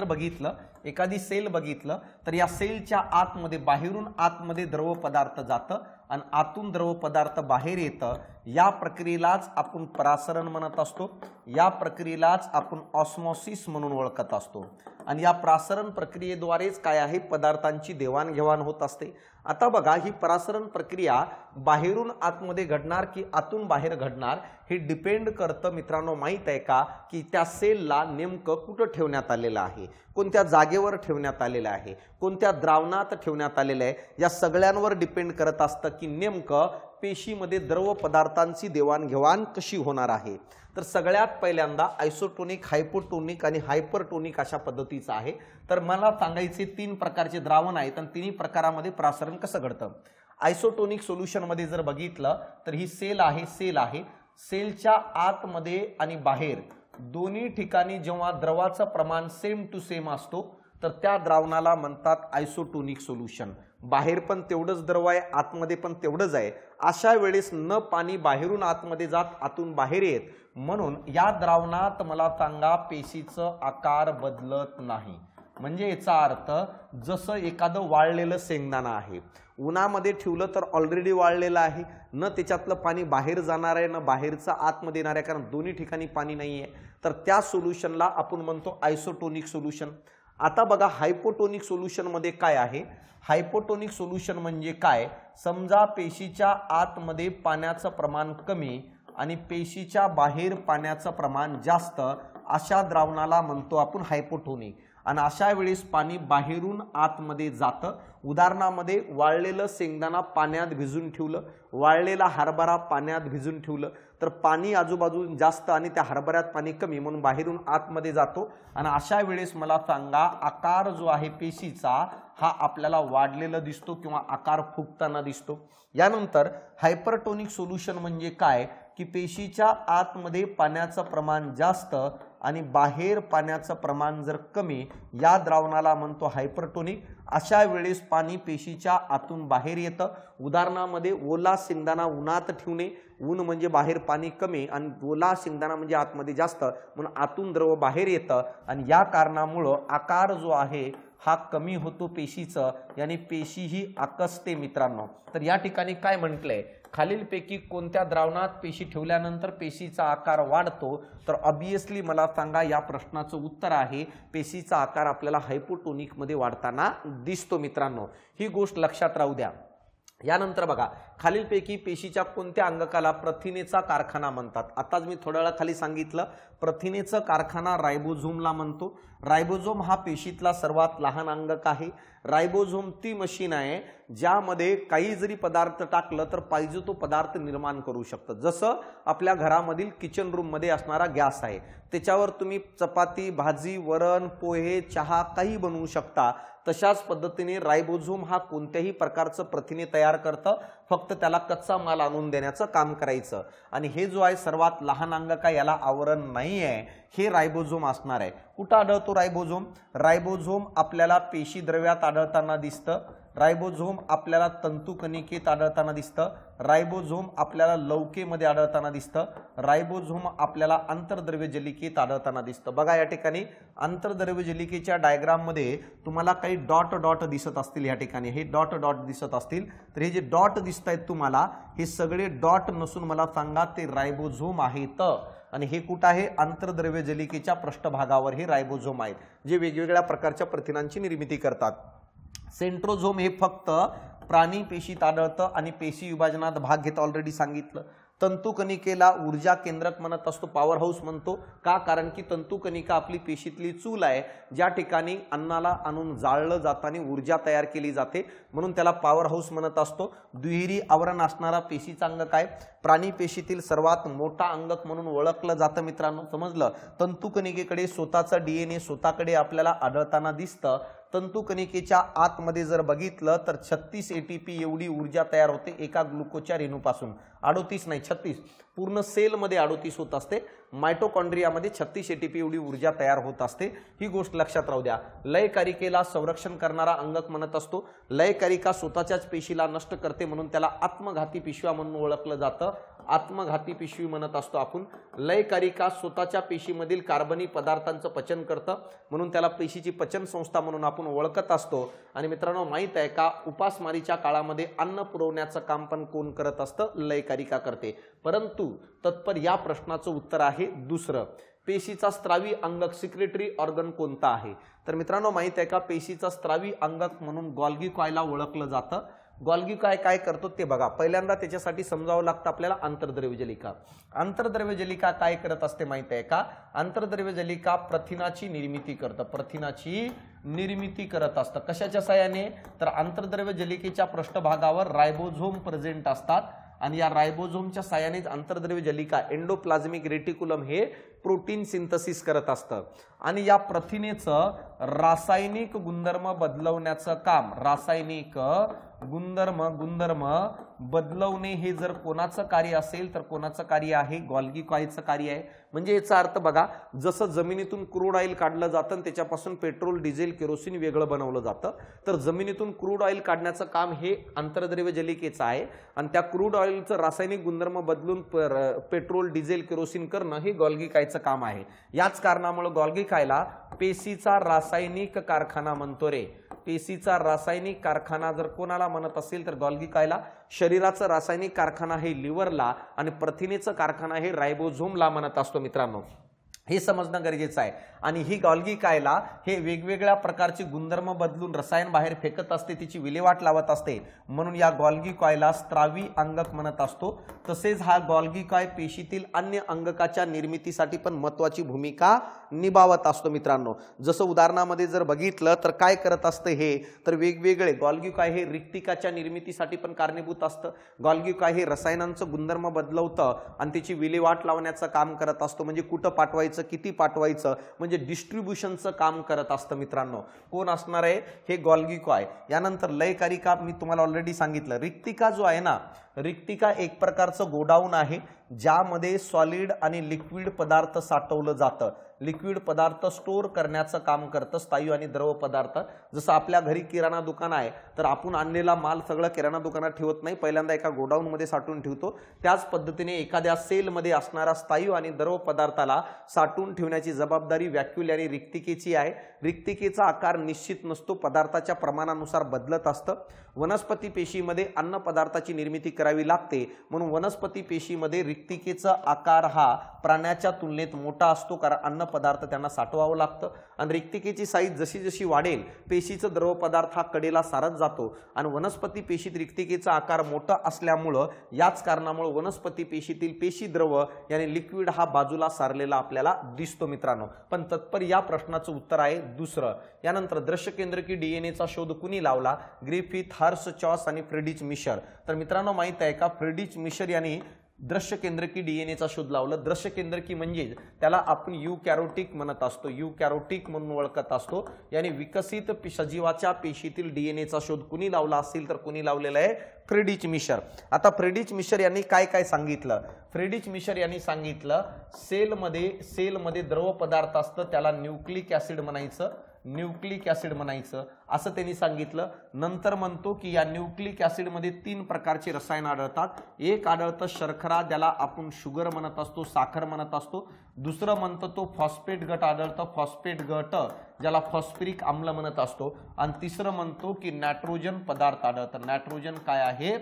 बघितलं तर या सेलच्या आतमध्ये बाहेरून आतमध्ये द्रव पदार्थ जातं आणि आतून द्रव पदार्थ बाहेर येतं. या प्रक्रियेलाच आपण परासरण म्हणत असतो, या प्रक्रियेलाच आपण ऑस्मॉसिस म्हणून ओळखत असतो. आणि या प्रासरण प्रक्रियेद्वारेच काय आहे पदार्थांची देवाणघेवाण होत असते. आता बघा ही परासरण प्रक्रिया बाहेरून आतमध्ये घडणार की आतून बाहेर घडणार हे डिपेंड करतं मित्रांनो. माहित आहे का की त्या सेलला नेमकं कुठं ठेवण्यात आलेलं आहे, कोणत्या जागेवर ठेवण्यात आलेलं आहे, कोणत्या द्रावणात ठेवण्यात आलेलं आहे, या सगळ्यांवर डिपेंड करत असतं की नेमकं पेशीमध्ये द्रव पदार्थांची देवाणघेवाण कशी होणार आहे. तर सगळ्यात पहिल्यांदा आयसोटोनिक, हायपोटोनिक आणि हायपरटोनिक अशा पद्धतीचं आहे. तर मला सांगायचे 3 प्रकारचे द्रावण आहेत आणि तिन्ही प्रकारामध्ये प्रासरण कसं घडतं. आयसोटोनिक सोल्युशनमध्ये जर बघितलं तर ही सेल आहे. सेलच्या आतमध्ये आणि बाहेर दोन्ही ठिकाणी जेव्हा द्रवाचं प्रमाण सेम टू सेम असतो तर त्या द्रावणाला म्हणतात आयसोटोनिक सोल्युशन. बाहेर पण तेवढंच द्रव आहे, आतमध्ये पण तेवढंच आहे. अशा वेळेस न पाणी बाहेरून आतमध्ये जात आतून बाहेर येत, म्हणून या द्रावणात मला सांगा पेशीचं आकार बदलत नाही. म्हणजे याचा अर्थ जसं एखादं वाळलेलं शेंगदाणा आहे, उन्हामध्ये ठेवलं तर ऑलरेडी वाळलेलं आहे, न त्याच्यातलं पाणी बाहेर जाणार आहे न बाहेरचं आतमध्ये येणार आहे, कारण दोन्ही ठिकाणी पाणी नाही आहे. तर त्या सोल्युशनला आपण म्हणतो आयसोटोनिक सोल्युशन. आता बघा हायपोटोनिक सोल्युशन मध्ये काय आहे. हायपोटोनिक सोल्युशन म्हणजे काय? समजा पेशीच्या आतमध्ये पाण्याचं प्रमाण कमी आणि पेशीच्या बाहेर पाण्याचं प्रमाण जास्त, अशा द्रावणाला म्हणतो आपण हायपोटोनिक. आणि अशा वेळेस पाणी बाहेरून आतमध्ये जातं. उदाहरणामध्ये वाळलेलं शेंगदाणा पाण्यात भिजून ठेवलं, वाळलेला हरभरा पाण्यात भिजून ठेवलं तर पाणी आजूबाजून जास्त आणि त्या हरभऱ्यात पाणी कमी, म्हणून बाहेरून आतमध्ये जातो. आणि अशा वेळेस मला सांगा आकार जो आहे पेशीचा हा आपल्याला वाढलेला दिसतो किंवा आकार फुगताना दिसतो. यानंतर हायपरटोनिक सोल्युशन म्हणजे काय की पेशीच्या आतमध्ये पाण्याचं प्रमाण जास्त आणि बाहेर पाण्याचं प्रमाण जर कमी, या द्रावणाला म्हणतो हायपरटोनिक. अशा वेळेस पाणी पेशीच्या आतून बाहेर येतं. उदाहरणामध्ये ओला शेंगदाणा उन्हात ठेवणे, ऊन म्हणजे बाहेर पाणी कमी आणि ओला शेंगदाणा म्हणजे आतमध्ये जास्त, म्हणून आतून द्रव बाहेर येतं आणि या कारणामुळं आकार जो आहे हा कमी होतो पेशीचं, यानी पेशी ही आकसते मित्रांनो. तर या ठिकाणी काय म्हटलंय, खालीलपैकी कोणत्या द्रावणात पेशी ठेवल्यानंतर पेशीचा आकार वाढतो? तर ऑब्वियसली मला सांगा या प्रश्नाचं उत्तर आहे पेशीचा आकार आपल्याला हायपोटोनिक मध्ये वाढताना दिसतो मित्रांनो. ही गोष्ट लक्षात राहू द्या. यानंतर बघा, खालीलपैकी पेशीच्या कोणत्या अंगकाला प्रथिनेचा कारखाना म्हणतात? आताच मी थोड्या वेळा सांगितलं, प्रथिनेचा कारखाना रायबोझोमला म्हणतो. रायबोझोम हा पेशीतला सर्वात लहान अंगक आहे. रायबोझोम ती मशीन आहे ज्यामध्ये काही जरी पदार्थ टाकलं तर पाहिजे तो पदार्थ निर्माण करू शकतं. जसं आपल्या घरामधील किचन रूम मध्ये असणारा गॅस आहे, त्याच्यावर तुम्ही चपाती, भाजी, वरण, पोहे, चहा काही बनवू शकता. तशाच पद्धतीने रायबोझोम हा कोणत्याही प्रकारचं प्रथिने तयार करतं, फक्त त्याला कच्चा माल आणून देण्याचं काम करायचं. आणि हे जो आहे सर्वात लहान अंगक आहे, याला आवरण नाही आहे, हे रायबोझोम असणार आहे. कुठं आढळतो रायबोझोम? रायबोझोम आपल्याला पेशी द्रव्यात आढळताना दिसतं. रायबोझोम आपल्याला तंतुकणिकेत आढळताना दिसतं. रायबोझोम आपल्याला लवकेमध्ये आढळताना दिसतं. रायबोझोम आपल्याला आंतरद्रव्य जलिकेत आढळताना दिसतं. बघा या ठिकाणी आंतरद्रव्य जलिकेच्या डायग्राम मध्ये तुम्हाला काही डॉट डॉट दिसत असतील. या ठिकाणी हे डॉट डॉट दिसत असतील, तर हे जे डॉट दिसत आहेत तुम्हाला, हे सगळे डॉट नसून मला सांगा ते रायबोझोम आहेत. आणि हे कुठं आहे? आंतरद्रव्य जलिकेच्या पृष्ठभागावर हे रायबोझोम आहेत, जे वेगवेगळ्या प्रकारच्या प्रथिनांची निर्मिती करतात. सेंट्रोझोम हे फक्त प्राणी पेशीत आढळतं आणि पेशी विभाजनात भाग घेतं, ऑलरेडी सांगितलं. तंतुकणिकेला ऊर्जा केंद्रक म्हणत असतो, पॉवर हाऊस म्हणतो का? कारण की तंतुकणिका आपली पेशीतली चूल आहे, ज्या ठिकाणी अन्नाला आणून जाळलं जातं आणि ऊर्जा तयार केली जाते, म्हणून त्याला पॉवर हाऊस म्हणत असतो. दुहेरी आवरण असणारा पेशीचा अंगक आहे. प्राणी पेशीतील सर्वात मोठा अंगक म्हणून ओळखलं जातं. मित्रांनो, समजलं? तंतुकणिकेकडे स्वतःचा DNA स्वतःकडे आपल्याला आढळताना दिसतं. तंतुकणिकेच्या आतमध्ये जर बघितलं तर 36 ATP एवढी ऊर्जा तयार होते एका ग्लुकोजच्या रेणूपासून. 38 नाही, 36. पूर्ण सेलमध्ये 38 होत असते. मायटोकॉन्ड्रियामध्ये 36 ATP एवढी ऊर्जा तयार होत असते. ही गोष्ट लक्षात राहू द्या. लयकारिकेला संरक्षण करणारा अंगक म्हणत असतो. लयकारिका स्वतःच्याच पेशीला नष्ट करते, म्हणून त्याला आत्मघाती पिशव्या म्हणून ओळखलं जातं. आत्मघाती पिशवी म्हणत असतो आपण. लयकारिका स्वतःच्या पेशीमधील कार्बनी पदार्थांचं पचन करतं, म्हणून त्याला पेशीची पचन संस्था म्हणून आपण ओळखत असतो. आणि मित्रांनो, माहित आहे का, उपासमारीच्या काळामध्ये अन्न पुरवण्याचं काम पण कोण करत असतं? लयकारिका करते. परंतु तत्पर या प्रश्नाचं उत्तर आहे दुसरं. पेशीचा स्त्रावी अंगक, सिक्रेटरी ऑर्गन कोणता आहे? तर मित्रांनो, माहित आहे का, पेशीचा स्त्रावी अंगक म्हणून गोल्गी कॉयला ओळखलं जातं. गोल्गी कॉय काय करतो ते बघा. पहिल्यांदा त्याच्यासाठी समजावं लागतं आपल्याला आंतरद्रव्य जलिका. आंतरद्रव्य जलिका काय करत असते माहित आहे का? आंतरद्रव्य जलिका प्रथिनाची निर्मिती करतं. प्रथिनाची निर्मिती करत असतं. कशाच्या साहाय्याने? तर आंतरद्रव्य जलिकेच्या पृष्ठभागावर रायबोझोम प्रेझेंट असतात आणि या रायबोझोमच्या साहाय्यानेच आंतरद्रव्य जलिका, एंडोप्लाझ्मिक रेटिक्युलम हे प्रोटीन सिंथसिस करत असतं. आणि या प्रथिनेचं रासायनिक गुणधर्म बदलवण्याचं काम, रासायनिक गुणधर्म बदलवणे हे जर कोणाचं कार्य असेल तर कोणाचं कार्य आहे? गोल्गी कॉयचं कार्य आहे. म्हणजे याचा अर्थ बघा, जसं जमिनीतून क्रूड ऑइल काढलं जातं आणि त्याच्यापासून पेट्रोल, डिझेल, केरोसिन वेगळं बनवलं जातं, तर जमिनीतून क्रूड ऑइल काढण्याचं काम हे आंतरद्रव्य जलिकेचं आहे. आणि त्या क्रूड ऑइलचं रासायनिक गुणधर्म बदलून पेट्रोल, डिझेल, केरोसिन करणं हे गोल्गी कॉयचं काम आहे. याच कारणामुळे गोल्गी कॉयला पेशीचा रासायनिक कारखाना म्हणतो रे. पेशीचा रासायनिक कारखाना जर कोणाला म्हणत असेल तर गोल्गी कॉयला. शरीराचा रासायनिक कारखाना हे लिव्हरला आणि प्रथिनेचा कारखाना हे रायबोझोमला म्हणत असतो. मित्रांनो, हे समजणं गरजेचं आहे. आणि ही गोल्गी कॉयला हे वेगवेगळ्या प्रकारचे गुणधर्म बदलून रसायन बाहेर फेकत असते, तिची विल्हेवाट लावत असते, म्हणून या गोल्गी कॉयला स्त्रावी अंगक म्हणत असतो. तसेच हा गोल्गी कॉय पेशीतील अन्य अंगकाच्या निर्मितीसाठी पण महत्त्वाची भूमिका निभावत असतो. मित्रांनो, जसं उदाहरणामध्ये जर बघितलं तर काय करत असतं हे, तर वेगवेगळे गोल्गी कॉय हे रिक्तिकाच्या निर्मितीसाठी पण कारणीभूत असतं. गोल्गी कॉय हे रसायनांचं गुणधर्म बदलवतं आणि त्याची विल्हेवाट लावण्याचं काम करत असतो. म्हणजे कुठं पाठवायचं, किती पाठवायचं, म्हणजे डिस्ट्रीब्युशनचं काम करत असतं. मित्रांनो, कोण असणार आहे? हे गोल्गी कॉय. यानंतर लयकारिका मी तुम्हाला ऑलरेडी सांगितलं. रिक्तिका जो आहे ना, रिक्तिका एक प्रकारचं गोडाऊन आहे ज्यामध्ये सॉलिड आणि लिक्विड पदार्थ साठवलं जातं. लिक्विड पदार्थ स्टोर करण्याचं काम करतं स्थायू आणि द्रव पदार्थ. जसं आपल्या घरी किराणा दुकान आहे तर आपण आणलेला माल सगळं किराणा दुकानात ठेवत नाही, पहिल्यांदा एका गोडाऊन मध्ये साठवून ठेवतो. त्याच पद्धतीने एखाद्या सेलमध्ये असणारा स्थायू आणि द्रव पदार्थाला साठवून ठेवण्याची जबाबदारी व्हॅक्यूल आणि रिक्तिकेची आहे. रिक्तिकेचा आकार निश्चित नसतो, पदार्थाच्या प्रमाणानुसार बदलत असतं. वनस्पती पेशीमध्ये अन्न पदार्थाची निर्मिती करावी लागते, म्हणून वनस्पती पेशीमध्ये रिक्तिकेचा आकार हा प्राण्याच्या तुलनेत मोठा असतो, कारण अन्न पदार्थ त्यांना साठवावं लागतं आणि रिक्तिकेची साईज जशी जशी वाढेल पेशीचं द्रव पदार्थ हा कडेला सारत जातो आणि वनस्पती पेशीत रिक्तिकेचा आकार मोठा असल्यामुळं याच कारणामुळे वनस्पती पेशीतील पेशी द्रव यानी लिक्विड हा बाजूला सारलेला आपल्याला दिसतो मित्रांनो। पण तत्पर या प्रश्नाचं उत्तर आहे दुसरं। यानंतर दृश्य केंद्रकी डीएनएचा शोध कुणी लावला? ग्रिफिथ, हर्ष, चॉस आणि फ्रेडरिच मिशर। तर मित्रांनो माहित आहे का, फ्रेडरिच मिशर यांनी दृश्य केंद्रकी डीएनएचा शोध लावला। दृश्य केंद्रकी म्हणजे त्याला आपण युकॅरोटिक म्हणत असतो, युकॅरोटिक म्हणून ओळखत असतो। यानी विकसित सजीवाच्या पेशीतील डीएनएचा शोध कुणी लावला असेल तर कुणी लावलेला आहे? Friedrich Miescher. आता फ्रेडरिच मिशर यांनी काय काय सांगितलं? फ्रेडरिच मिशर यांनी सांगितलं सेलमध्ये द्रव पदार्थ असतं त्याला न्यूक्लिक ऍसिड म्हणायचं, न्यूक्लिक ऍसिड म्हणायचं असं त्यांनी सांगितलं। नंतर म्हणतो की या न्यूक्लिक ऍसिड मध्ये 3 प्रकारचे रसायन आढळतात। एक आढळतं शर्करा, ज्याला आपण शुगर म्हणत असतो, साखर म्हणत असतो। दुसरं म्हणतो तो फॉस्फेट गट आढळतं, फॉस्फेट गट ज्याला फॉस्फरिक आम्ल म्हणत असतो। आणि तिसरं म्हणतो की नायट्रोजन पदार्थ आढळतं। नायट्रोजन काय आहे?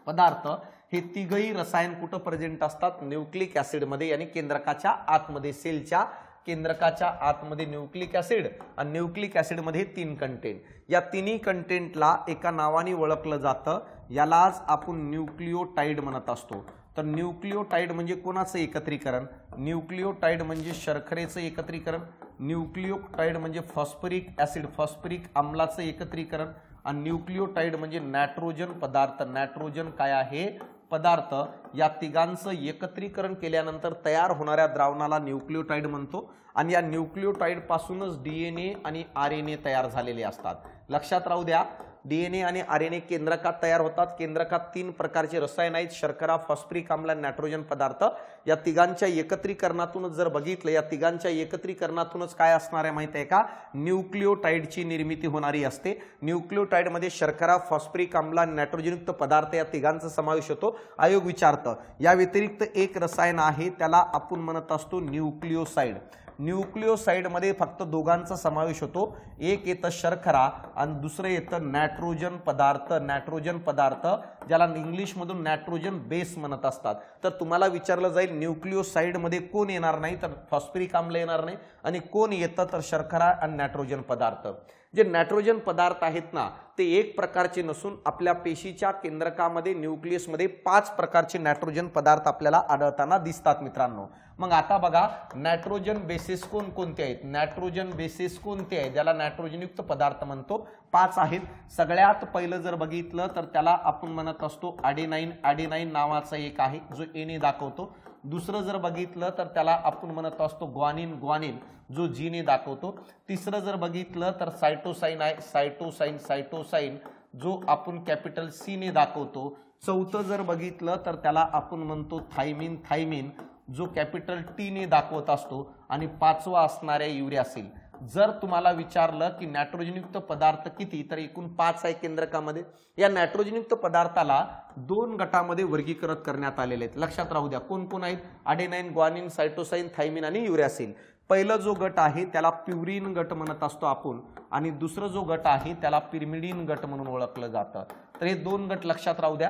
पदार्थ। हे तिघही रसायन कुठं प्रेझेंट असतात? न्यूक्लिक ऍसिड मध्ये, यानी केंद्रकाच्या आतमध्ये, सेलच्या केंद्रकाच्या आतमध्ये न्यूक्लिक ऍसिड आणि न्यूक्लिक ऍसिड मध्ये 3 कंटेंट। या तिन्ही कंटेंटला एका नावाने ओळखलं जातं, यालाच आपण न्यूक्लियोटाइड म्हणत असतो। तर न्यूक्लियोटाइड म्हणजे कोणाचं एकत्रीकरण? न्यूक्लियोटाइड म्हणजे शर्करेचं एकत्रीकरण, न्यूक्लियोटाइड म्हणजे फॉस्फरिक ऍसिड, फॉस्फरिक आम्लाचं एकत्रीकरण आणि न्यूक्लियोटाइड म्हणजे नायट्रोजन पदार्थ। नायट्रोजन काय आहे? पदार्थ। या तिघांचं एकत्रीकरण केल्यानंतर तयार होणाऱ्या द्रावणाला न्यूक्लियोटाइड म्हणतो आणि या न्यूक्लियोटाइड पासूनच डीएनए आणि आरएनए तयार झालेले असतात। लक्षात राहू द्या, डीएनए आणि आरएनए केंद्रकात तयार होतात। केंद्रकात 3 प्रकारचे रसायन आहेत, शर्करा, फॉस्फरिक आम्ल, नायट्रोजन पदार्थ। या तिघांच्या एकत्रीकरणातूनच जर बघितलं, या तिघांच्या एकत्रीकरणातूनच काय असणार आहे माहिती आहे का? न्यूक्लियोटाइडची निर्मिती होणारी असते। न्यूक्लियोटाइड मध्ये शर्करा, फॉस्फरिक आम्ल आणि नायट्रोजनयुक्त पदार्थ या तिघांचा समावेश होतो। आयोग विचारतं या व्यतिरिक्त एक रसायन आहे, त्याला आपण म्हणत असतो न्यूक्लियोसाइड। न्यूक्लियोसाइड मध्ये फक्त दोघांचा समावेश होतो, एक येतं शर्करा आणि दुसरं येतं नायट्रोजन पदार्थ। नायट्रोजन पदार्थ ज्याला इंग्लिश मधून नायट्रोजन बेस म्हणत असतात। तर तुम्हाला विचारलं जाईल न्यूक्लियोसाइड मध्ये कोण येणार नाही? तर फॉस्फरिक आम्ल येणार नाही आणि कोण येतं? तर शर्करा आणि नायट्रोजन पदार्थ। जे नायट्रोजन पदार्थ आहेत ना, ते एक प्रकारचे नसून आपल्या पेशीच्या केंद्रकामध्ये न्यूक्लियसमध्ये 5 प्रकारचे नायट्रोजन पदार्थ आपल्याला आढळताना दिसतात मित्रांनो। मग आता बघा नायट्रोजन बेसिस कोणते आहेत? नायट्रोजन बेसिस कोणते आहेत ज्याला नायट्रोजनयुक्त पदार्थ म्हणतो? 5 आहेत। सगळ्यात पहिलं जर बघितलं तर त्याला आपण म्हणत असतो अडेनाइन। अडेनाइन नावाचा एक आहे जो एने दाखवतो। दुसरं जर बघितलं तर त्याला आपण म्हणत असतो ग्वानिन। ग्वानिन जो जी ने दाखवतो। तिसरं जर बघितलं तर सायटोसाइन आहे, सायटोसाइन। सायटोसाइन जो आपण कॅपिटल सी ने दाखवतो। चौथं जर बघितलं तर त्याला आपण म्हणतो थायमिन। थायमिन जो कॅपिटल टी ने दाखवत असतो आणि 5वा असणारे युरॅसिल। जर तुम्हाला विचारलं की नायट्रोजनयुक्त पदार्थ किती, तर एकूण 5 आहे केंद्रकामध्ये। या नायट्रोजनयुक्त पदार्थाला 2 गटामध्ये वर्गीकृत करण्यात आलेले आहेत। लक्षात राहू द्या कोण कोण आहेत? अडेनाइन, ग्वानिन, सायटोसाइन, थायमिन आणि युरॅसिल। पहिला जो गट आहे त्याला प्युरिन गट म्हणत असतो आपण आणि दुसरा जो गट आहे त्याला पिरिमिडिन गट म्हणून ओळखलं जातं। तर हे 2 गट लक्षात राहू द्या।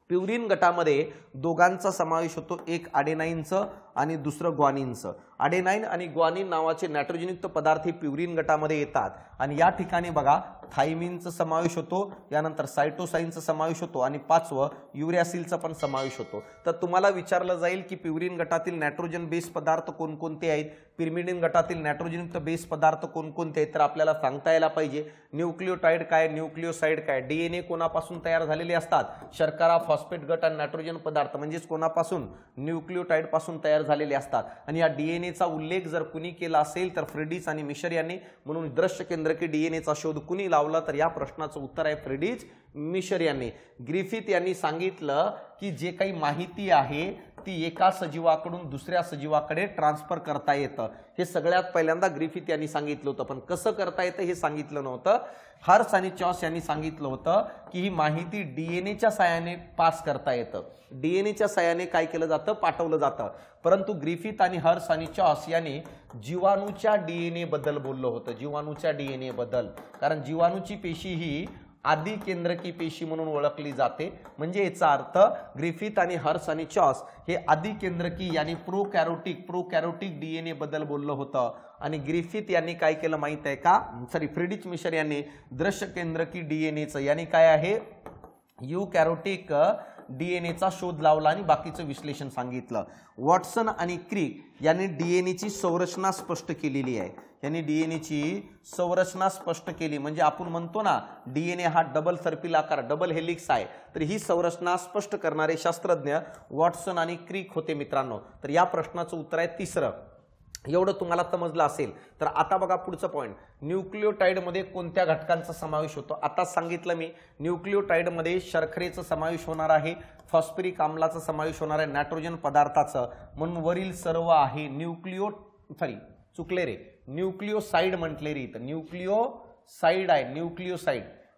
प्युरिन गटामध्ये दोघांचा समावेश होतो, एक अडेनाइनचं आणि दुसरं ग्वानिनचं। अडेनाइन आणि ग्वानिन नावाचे नायट्रोजनयुक्त पदार्थ हे प्युरिन गटामध्ये येतात आणि या ठिकाणी बघा थायमिनचा समावेश होतो, यानंतर सायटोसाइनचा समावेश होतो आणि 5वं युरॅसिलचा पण समावेश होतो। तर तुम्हाला विचारलं जाईल की प्युरिन गटातील नायट्रोजन बेस पदार्थ कोणकोणते आहेत, पिरिमिडिन गटातील नायट्रोजनयुक्त बेस पदार्थ कोणकोणते आहेत, तर आपल्याला सांगता यायला पाहिजे न्यूक्लियोटाइड काय, न्यूक्लियोसाइड काय। डीएनए कोणापासून तयार झालेले असतात? शर्करा, फॉस्फेट गट आणि नायट्रोजन पदार्थ म्हणजेच कोणापासून? न्यूक्लियोटाइड पासून तयार झालेले असतात। आणि या डीएनएचा उल्लेख जर कुणी केला असेल तर फ्रेडरिच आणि मिशर यांनी। म्हणून दृश्य केंद्रकी डीएनएचा शोध कुणी लावला? तर या प्रश्नाचं उत्तर आहे फ्रेडरिच मिशर यांनी। ग्रिफिथ यांनी सांगितलं की जे काही माहिती आहे ती एका सजीवाकडून दुसऱ्या सजीवाकडे ट्रान्सफर करता येतं। हे सगळ्यात पहिल्यांदा ग्रिफिथ यांनी सांगितलं होतं, पण कसं करता येतं हे सांगितलं नव्हतं। हर्ष आणि चॉस यांनी सांगितलं होतं की ही माहिती डीएनएच्या साहाय्याने पास करता येतं, डीएनएच्या साहाय्याने काय केलं जातं? पाठवलं जातं। परंतु ग्रिफिथ आणि हर्ष आणि चॉस यांनी जीवाणूच्या डीएनए बद्दल बोललं होतं, जीवाणूच्या डीएनए बद्दल। कारण जीवाणूची पेशी ही आदिकेंद्रकी पेशी म्हणून ओळखली जाते। म्हणजे याचा अर्थ ग्रिफिथ आणि हर्स आणि चॉस हे आदिकेंद्रकी यानी प्रोकॅरोटिक डीएनए बद्दल बोललं होतं आणि ग्रिफिथ यांनी काय केलं माहित आहे का, सॉरी फ्रेडरिच मिशर यांनी दृश्य केंद्रकी डीएनएचं यानी काय आहे यूकॅरोटिक डीएनएचा शोध लावला आणि बाकीचं विश्लेषण सांगितलं। वॉटसन आणि क्रिक यांनी डीएनएची संरचना स्पष्ट केलेली आहे, यांनी डीएनएची संरचना स्पष्ट केली। म्हणजे आपण म्हणतो ना डीएनए हा डबल सर्पिल आकार डबल हेलिक्स आहे, तर ही संरचना स्पष्ट करणारे शास्त्रज्ञ वॉटसन आणि क्रिक होते मित्रांनो। तर या प्रश्नाचं उत्तर आहे तिसरं। एवढं तुम्हाला समजलं असेल तर आता बघा पुढचं पॉइंट, न्यूक्लियोटाइड मध्ये कोणत्या घटकांचा समावेश होतो। आता सांगितलं मी न्यूक्लियोटाइड मध्ये शर्करेचा समावेश होणार आहे, फॉस्फरिक आम्लाचा समावेश होणार आहे, नायट्रोजन पदार्थाचं, म्हणून वरील सर्व आहे न्यूक्लियोसाइड म्हटले रे, तर न्यूक्लियोसाइड आहे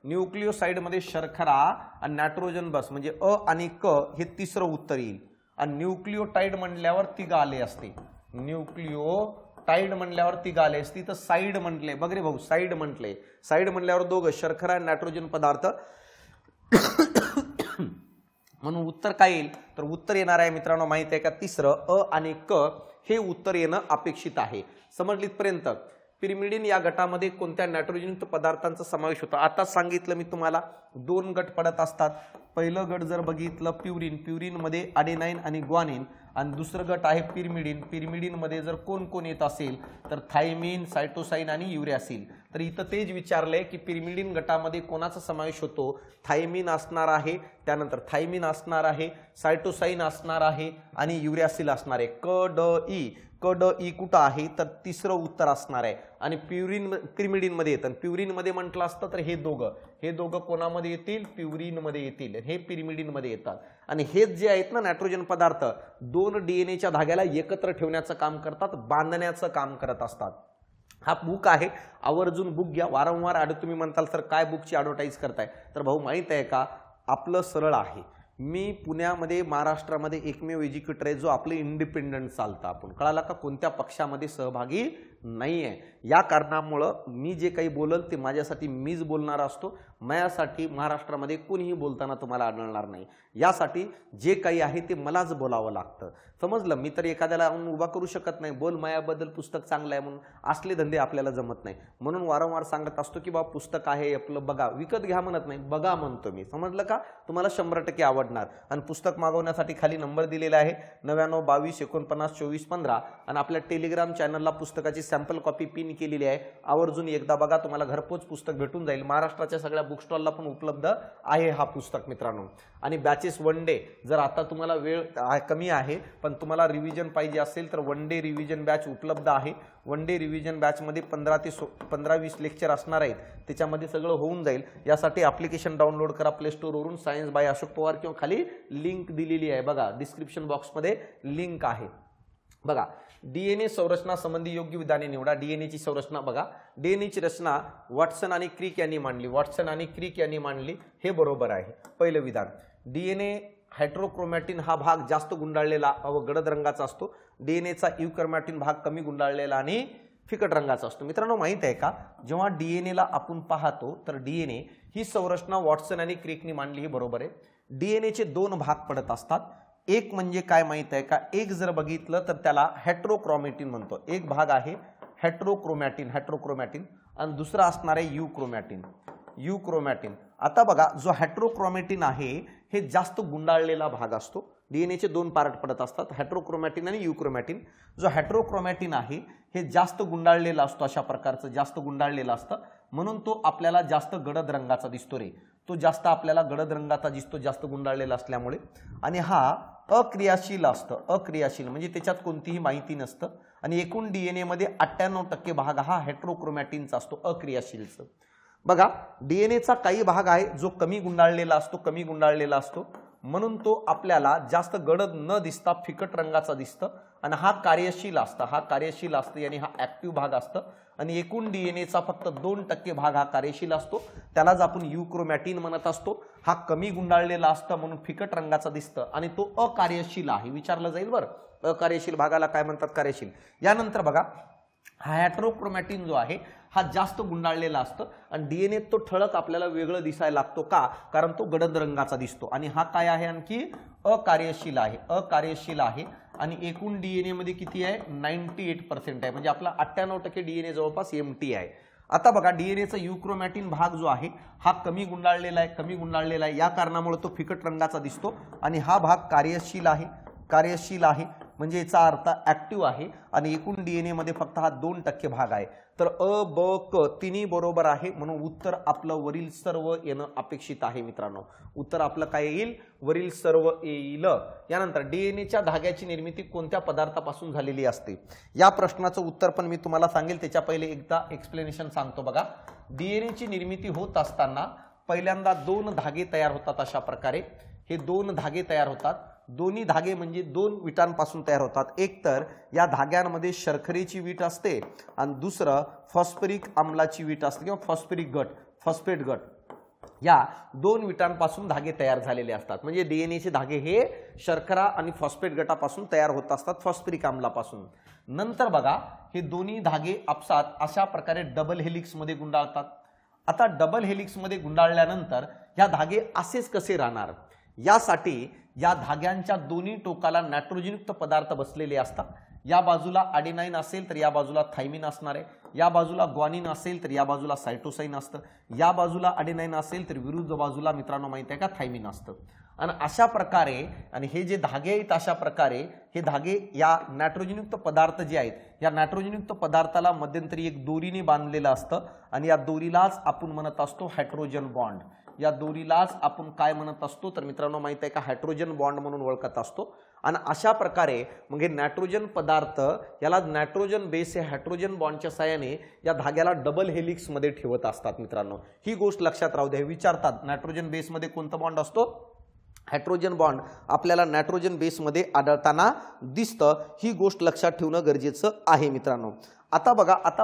न्यूक्लियोसाइड मध्ये शर्करा आणि नायट्रोजन बस म्हणजे अ आणि क हे तिसरं उत्तर येईल। आणि न्यूक्लियोटाइड म्हणल्यावर तिघ आले असते, न्यूक्लियोटाइड म्हणल्यावर तिघ आले असती, तर साइड म्हटले बघ रे भाऊ साइड म्हणल्यावर दोघं शर्करा आणि नायट्रोजन पदार्थ म्हणून उत्तर काय येईल, तर उत्तर येणार आहे मित्रांनो माहित आहे का तिसरं अ आणि क हे उत्तर येणं अपेक्षित आहे। समजलीत पर्यंत पिरिमिडिन या गटामध्ये कोणत्या नायट्रोजनयुक्त पदार्थांचा समावेश होतो। आता सांगितलं मी तुम्हाला दोन गट पडत असतात, पहिलं गट जर बघितलं प्युरिन मध्ये अडेनाइन आणि ग्वानिन, आणि दुसरं गट आहे पिरिमिडिन मध्ये जर कोण कोण येत असेल तर थायमिन, सायटोसाइन आणि युरॅसिल। तर इथं तेच विचारलंय की पिरिमिडिन गटामध्ये कोणाचा समावेश होतो, थायमिन असणार आहे, त्यानंतर थायमिन असणार आहे, सायटोसाइन असणार आहे आणि युरॅसिल असणार आहे। क ड ई कुठं आहे तर तिसरं उत्तर असणार आहे। आणि पिरिमिडिन मध्ये येतं, प्युरिन मध्ये म्हटलं असतं तर हे दोघं कोणामध्ये येतील प्युरिन मध्ये येतील, हे पिरिमिडिन मध्ये येतात। आणि हेच जे आहेत ना नायट्रोजन पदार्थ दोन डीएनएच्या धाग्याला एकत्र ठेवण्याचं काम करतात, बांधण्याचं काम करत असतात। हा बुक आहे, आवर्जून बुक घ्या। वारंवार तुम्ही म्हणताल सर काय बुकची ॲडव्हर्टाईज करताय, तर भाऊ माहित आहे का आपलं सरळ आहे, मी पुण्यामध्ये महाराष्ट्रामध्ये एकमेव एज्युकेटर आहे जो आपले इंडिपेंडंट चालतं। आपण कळाला का, कोणत्या पक्षामध्ये सहभागी नाही आहे। या कारणामुळे मी जे काही बोलल ते माझ्यासाठी मीच बोलणार असतो, माझ्यासाठी महाराष्ट्रामध्ये कोणीही बोलताना तुम्हाला आढळणार नाही। यासाठी जे काही आहे ते मलाच बोलावं लागतं, समजलं। मी तर एखाद्याला उभा करू शकत नाही, बोल मायाबद्दल पुस्तक चांगलं आहे म्हणून, असले धंदे आपल्याला जमत नाही। म्हणून वारंवार सांगत असतो की बाबा पुस्तक आहे आपलं बघा, विकत घ्या म्हणत नाही, बघा म्हणतो मी, समजलं का, तुम्हाला 100% आवडणार। आणि पुस्तक मागवण्यासाठी खाली नंबर दिलेला आहे 99 22 49 24 15, आणि आपल्या टेलिग्राम चॅनलला पुस्तकाची सॅम्पल कॉपी पिन केलेली आहे, आवर्जून एकदा बघा, तुम्हाला घरपोच पुस्तक भेटून जाईल। महाराष्ट्राच्या सगळ्या बुक स्टॉलला पण उपलब्ध आहे हा पुस्तक मित्रांनो। आणि बॅचेस वन डे जर आता तुम्हाला वेळ कमी आहे पण तुम्हाला रिव्हिजन पाहिजे असेल तर वन डे रिव्हिजन बॅच उपलब्ध आहे। वन डे रिव्हिजन बॅच मध्ये 15-20 लेक्चर असणार आहेत, त्याच्यामध्ये सगळं होऊन जाईल। यासाठी ॲप्लिकेशन डाउनलोड करा प्ले स्टोर वरून, सायन्स बाय अशोक पवार, किंवा खाली लिंक दिलेली आहे बघा, डिस्क्रिप्शन बॉक्स मध्ये लिंक आहे बघा। डीएनए संरचना संबंधी योग्य विधाने निवडा। डीएनएची संरचना बघा, डीएनएची रचना वॉटसन आणि क्रिक यांनी मांडली, हे बरोबर आहे। पहिलं विधान, डीएनए हायड्रोक्रोमॅटिन हा भाग जास्त गुंडाळलेला व गडद रंगाचा असतो, डीएनएचा युकॅरोटिन भाग कमी गुंडाळलेला आणि फिकट रंगाचा असतो। मित्रांनो माहित आहे का, जेव्हा डीएनएला आपण पाहतो तर डीएनए ही संरचना वॉटसन आणि क्रिकनी मांडली, हे बरोबर आहे। डीएनएचे दोन भाग पडत असतात, एक म्हणजे काय माहित आहे का, एक जर बघितलं तर त्याला हेट्रोक्रोमॅटिन म्हणतो, एक भाग आहे हेट्रोक्रोमॅटिन आणि दुसरा असणार आहे युक्रोमॅटिन। आता बघा, जो हेट्रोक्रोमॅटिन आहे हे जास्त गुंडाळलेला भाग असतो, डीएनएचे दोन पार्ट पडत असतात, हेट्रोक्रोमॅटिन आणि युक्रोमॅटिन। जो हेट्रोक्रोमॅटिन आहे हे जास्त गुंडाळलेला असतो, अशा प्रकारचं जास्त गुंडाळलेला असतं, म्हणून तो आपल्याला जास्त गडद रंगाचा दिसतो रे, तो जास्त आपल्याला गडद रंगाचा दिसतो जास्त गुंडाळलेला असल्यामुळे। आणि हा अक्रियाशील असतं, अक्रियाशील म्हणजे त्याच्यात कोणतीही माहिती नसतं। आणि एकूण डीएनए मध्ये 98% भाग हा हेट्रोक्रोमॅटिनचा असतो, अक्रियाशीलचा। बघा, डीएनएचा काही भाग आहे जो कमी गुंडाळलेला असतो, म्हणून तो आपल्याला जास्त गडद न दिसता फिकट रंगाचा दिसतं, आणि हा कार्यशील असतं यानी हा ऍक्टिव्ह भाग असतं। आणि एकूण डीएनएचा फक्त 2% भाग हा कार्यशील असतो, त्यालाच आपण युक्रोमॅटिन म्हणत असतो। हा कमी गुंडाळलेला असतं म्हणून फिकट रंगाचा दिसतं, आणि तो अकार्यशील आहे, विचारलं जाईल बरं, अकार्यशील भागाला काय म्हणतात, कार्यशील। यानंतर बघा, हा हेट्रोक्रोमॅटिन जो आहे हा जास्त गुंडाळलेला असतं आणि डीएनए तो ठळक आपल्याला वेगळं दिसायला लागतो का, कारण तो गडद रंगाचा दिसतो आणि हा काय आहे आणखी अकार्यशील आहे आणि एकूण डीएनए मध्ये किती आहे 98% आहे, म्हणजे आपला 98% डीएनए जवळपास एमटी आहे. आता बघा डीएनएचा युक्रोमॅटिन भाग जो आहे हा कमी गुंडाळलेला आहे, या कारणामुळे तो फिकट रंगाचा दिसतो आणि हा भाग कार्यशील आहे म्हणजे याचा अर्थ ऍक्टिव्ह आहे आणि एकूण डीएनए मध्ये फक्त हा 2% भाग आहे. तर अ ब क तिन्ही बरोबर आहे, म्हणून उत्तर आपलं वरील सर्व येणं अपेक्षित आहे मित्रांनो. उत्तर आपलं काय येईल, वरील सर्व येईल. यानंतर डीएनएच्या धाग्याची निर्मिती कोणत्या पदार्थापासून झालेली असते, या प्रश्नाचं उत्तर पण मी तुम्हाला सांगेल, त्याच्या पहिले एकदा एक्सप्लेनेशन सांगतो. बघा डीएनएची निर्मिती होत असताना पहिल्यांदा 2 धागे तयार होतात. अशा प्रकारे हे 2 धागे तयार होतात. दोन्ही धागे म्हणजे 2 विटांपासून तयार होतात. एक तर या धाग्यांमध्ये शर्करेची वीट असते आणि दुसरं फॉस्फरिक आम्लाची वीट असते किंवा फॉस्फेट गट. या 2 विटांपासून धागे तयार झालेले असतात. म्हणजे डीएनएचे धागे हे शर्करा आणि फॉस्फेट गटापासून तयार होत असतात, फॉस्फरिक आम्लापासून. नंतर बघा हे दोन्ही धागे आपसात अशा प्रकारे डबल हेलिक्स मध्ये गुंडाळतात. आता डबल हेलिक्स मध्ये गुंडाळल्यानंतर या धागे असेच कसे राहणार, यासाठी या धाग्यांच्या दोन्ही टोकाला नायट्रोजनयुक्त पदार्थ बसलेले असतात. या बाजूला अडेनाइन असेल तर या बाजूला थायमिन असणार आहे, या बाजूला ग्वानिन असेल तर या बाजूला सायटोसाइन असतं, या बाजूला अडेनाइन असेल तर विरुद्ध बाजूला मित्रांनो माहिती आहे का थायमिन असतं. आणि अशा प्रकारे आणि हे जे धागे आहेत अशा प्रकारे हे धागे या नायट्रोजनयुक्त पदार्थ जे आहेत या नायट्रोजनयुक्त पदार्थाला मध्यंतरी एक दोरीने बांधलेलं असतं आणि या दोरीलाच आपण म्हणत असतो हायड्रोजन बॉन्ड. या दोरीलाच आपण काय म्हणत असतो तर मित्रांनो माहिती आहे का हायड्रोजन बॉन्ड म्हणून ओळखत असतो. आणि अशा प्रकारे मग हे नायट्रोजन पदार्थ याला नायट्रोजन बेस हे हायड्रोजन बॉन्डच्या साहाय्याने या धाग्याला डबल हेलिक्स मध्ये ठेवत असतात. मित्रांनो ही गोष्ट लक्षात राहू द्या. विचारतात नायट्रोजन बेस मध्ये कोणता बॉन्ड असतो, हायड्रोजन बॉन्ड आपल्याला नायट्रोजन बेस मध्ये आढळताना दिसतं. ही गोष्ट लक्षात ठेवणं गरजेचं आहे मित्रांनो. आता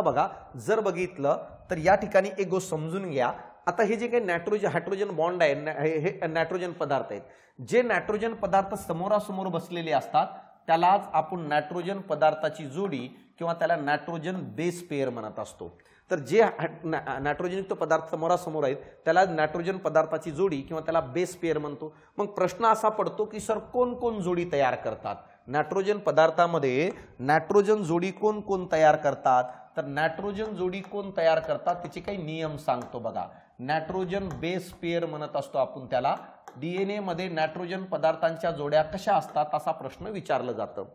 बघा जर बघितलं तर या ठिकाणी एक गोष्ट समजून घ्या. आता हे जे काही हायड्रोजन बॉन्ड आहे हे नायट्रोजन पदार्थ आहेत. जे नायट्रोजन पदार्थ समोरासमोर बसलेले असतात त्यालाच आपण नायट्रोजन पदार्थाची जोडी किंवा त्याला नायट्रोजन बेस पेअर म्हणत असतो. तर जे नायट्रोजनयुक्त पदार्थ समोरासमोर आहेत त्याला नायट्रोजन पदार्थाची जोडी किंवा त्याला बेस पेअर म्हणतो. मग प्रश्न असा पडतो की सर कोण कोण जोडी तयार करतात नायट्रोजन पदार्थामध्ये, नायट्रोजन जोडी कोण कोण तयार करतात, तर नायट्रोजन जोडी कोण तयार करतात त्याचे काही नियम सांगतो. बघा नायट्रोजन बेस पेअर म्हणत असतो आपण त्याला. डीएनए मध्ये नायट्रोजन पदार्थांच्या जोड्या कशा असतात असा प्रश्न विचारलं जातं.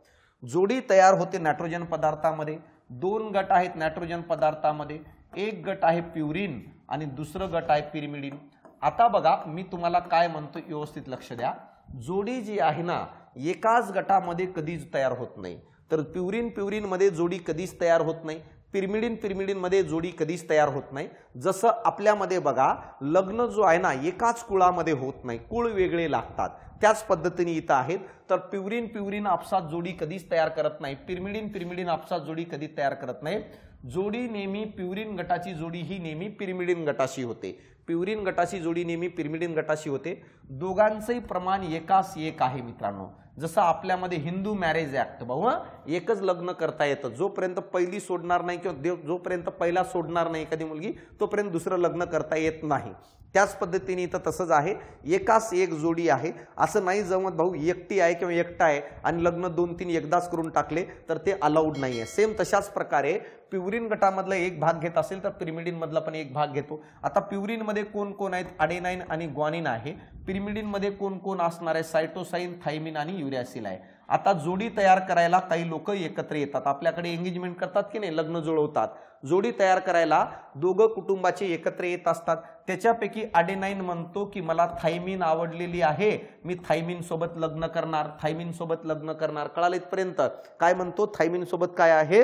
जोडी तयार होते नायट्रोजन पदार्थामध्ये. 2 गट आहेत नायट्रोजन पदार्थामध्ये, एक गट आहे प्युरिन आणि दुसरं गट आहे पिरिमिडिन. आता बघा मी तुम्हाला काय म्हणतो व्यवस्थित लक्ष द्या. जोडी जी आहे ना एकाच गटामध्ये कधीच तयार होत नाही. तर प्युरिन मध्ये जोडी कधीच तयार होत नाही, पिरिमिडिन मध्ये जोडी कधीच तयार होत नाही. जसं आपल्यामध्ये बघा लग्न जो आहे ना एकाच कुळामध्ये होत नाही, कुळ वेगळे लागतात. त्याच पद्धतीने इथं आहेत. तर प्युरिन आपसात जोडी कधीच तयार करत नाही, पिरिमिडिन आपसात जोडी कधी तयार करत नाही. जोडी नेहमी प्युरिन गटाची जोडी ही नेहमी पिरिमिडिन गटाशी होते, प्युरिन गटाची जोडी नेहमी पिरिमिडिन गटाशी होते. दोघांचंही प्रमाण एकास एक आहे मित्रांनो. जसं आपल्यामध्ये हिंदू मॅरेज ऍक्ट भाऊ एकच लग्न करता येतं, जोपर्यंत पहिली सोडणार नाही किंवा जोपर्यंत पहिला सोडणार नाही एखादी मुलगी तोपर्यंत दुसरं लग्न करता येत नाही. त्याच पद्धतीने इथं तसंच आहे, एकास एक जोडी आहे. असं नाही जमत भाऊ एकटी आहे किंवा एकटा आहे आणि लग्न 2-3 एकदाच करून टाकले तर ते अलाउड नाहीये. सेम तशाच प्रकारे प्युरिन गटामधला एक भाग घेत असेल तर पिरिमिडिन मधला पण एक भाग घेतो. आता प्युरिन मध्ये कोण कोण आहेत, अडेनाइन आणि ग्वानिन आहे. पिरिमिडिन मध्ये कोण कोण असणार आहे, सायटोसाइन, थायमिन आणि युरॅसिल आहे. आता जोडी तयार करायला काही लोक एकत्र येतात, आपल्याकडे एंगेजमेंट करतात की नाही, लग्न जुळवतात. जोडी तयार करायला दोघं कुटुंबाचे एकत्र येत असतात. त्याच्यापैकी अडेनाइन म्हणतो की मला थायमिन आवडलेली आहे, मी थायमिन सोबत लग्न करणार. कळालं इथपर्यंत? काय म्हणतो, थायमिन सोबत काय आहे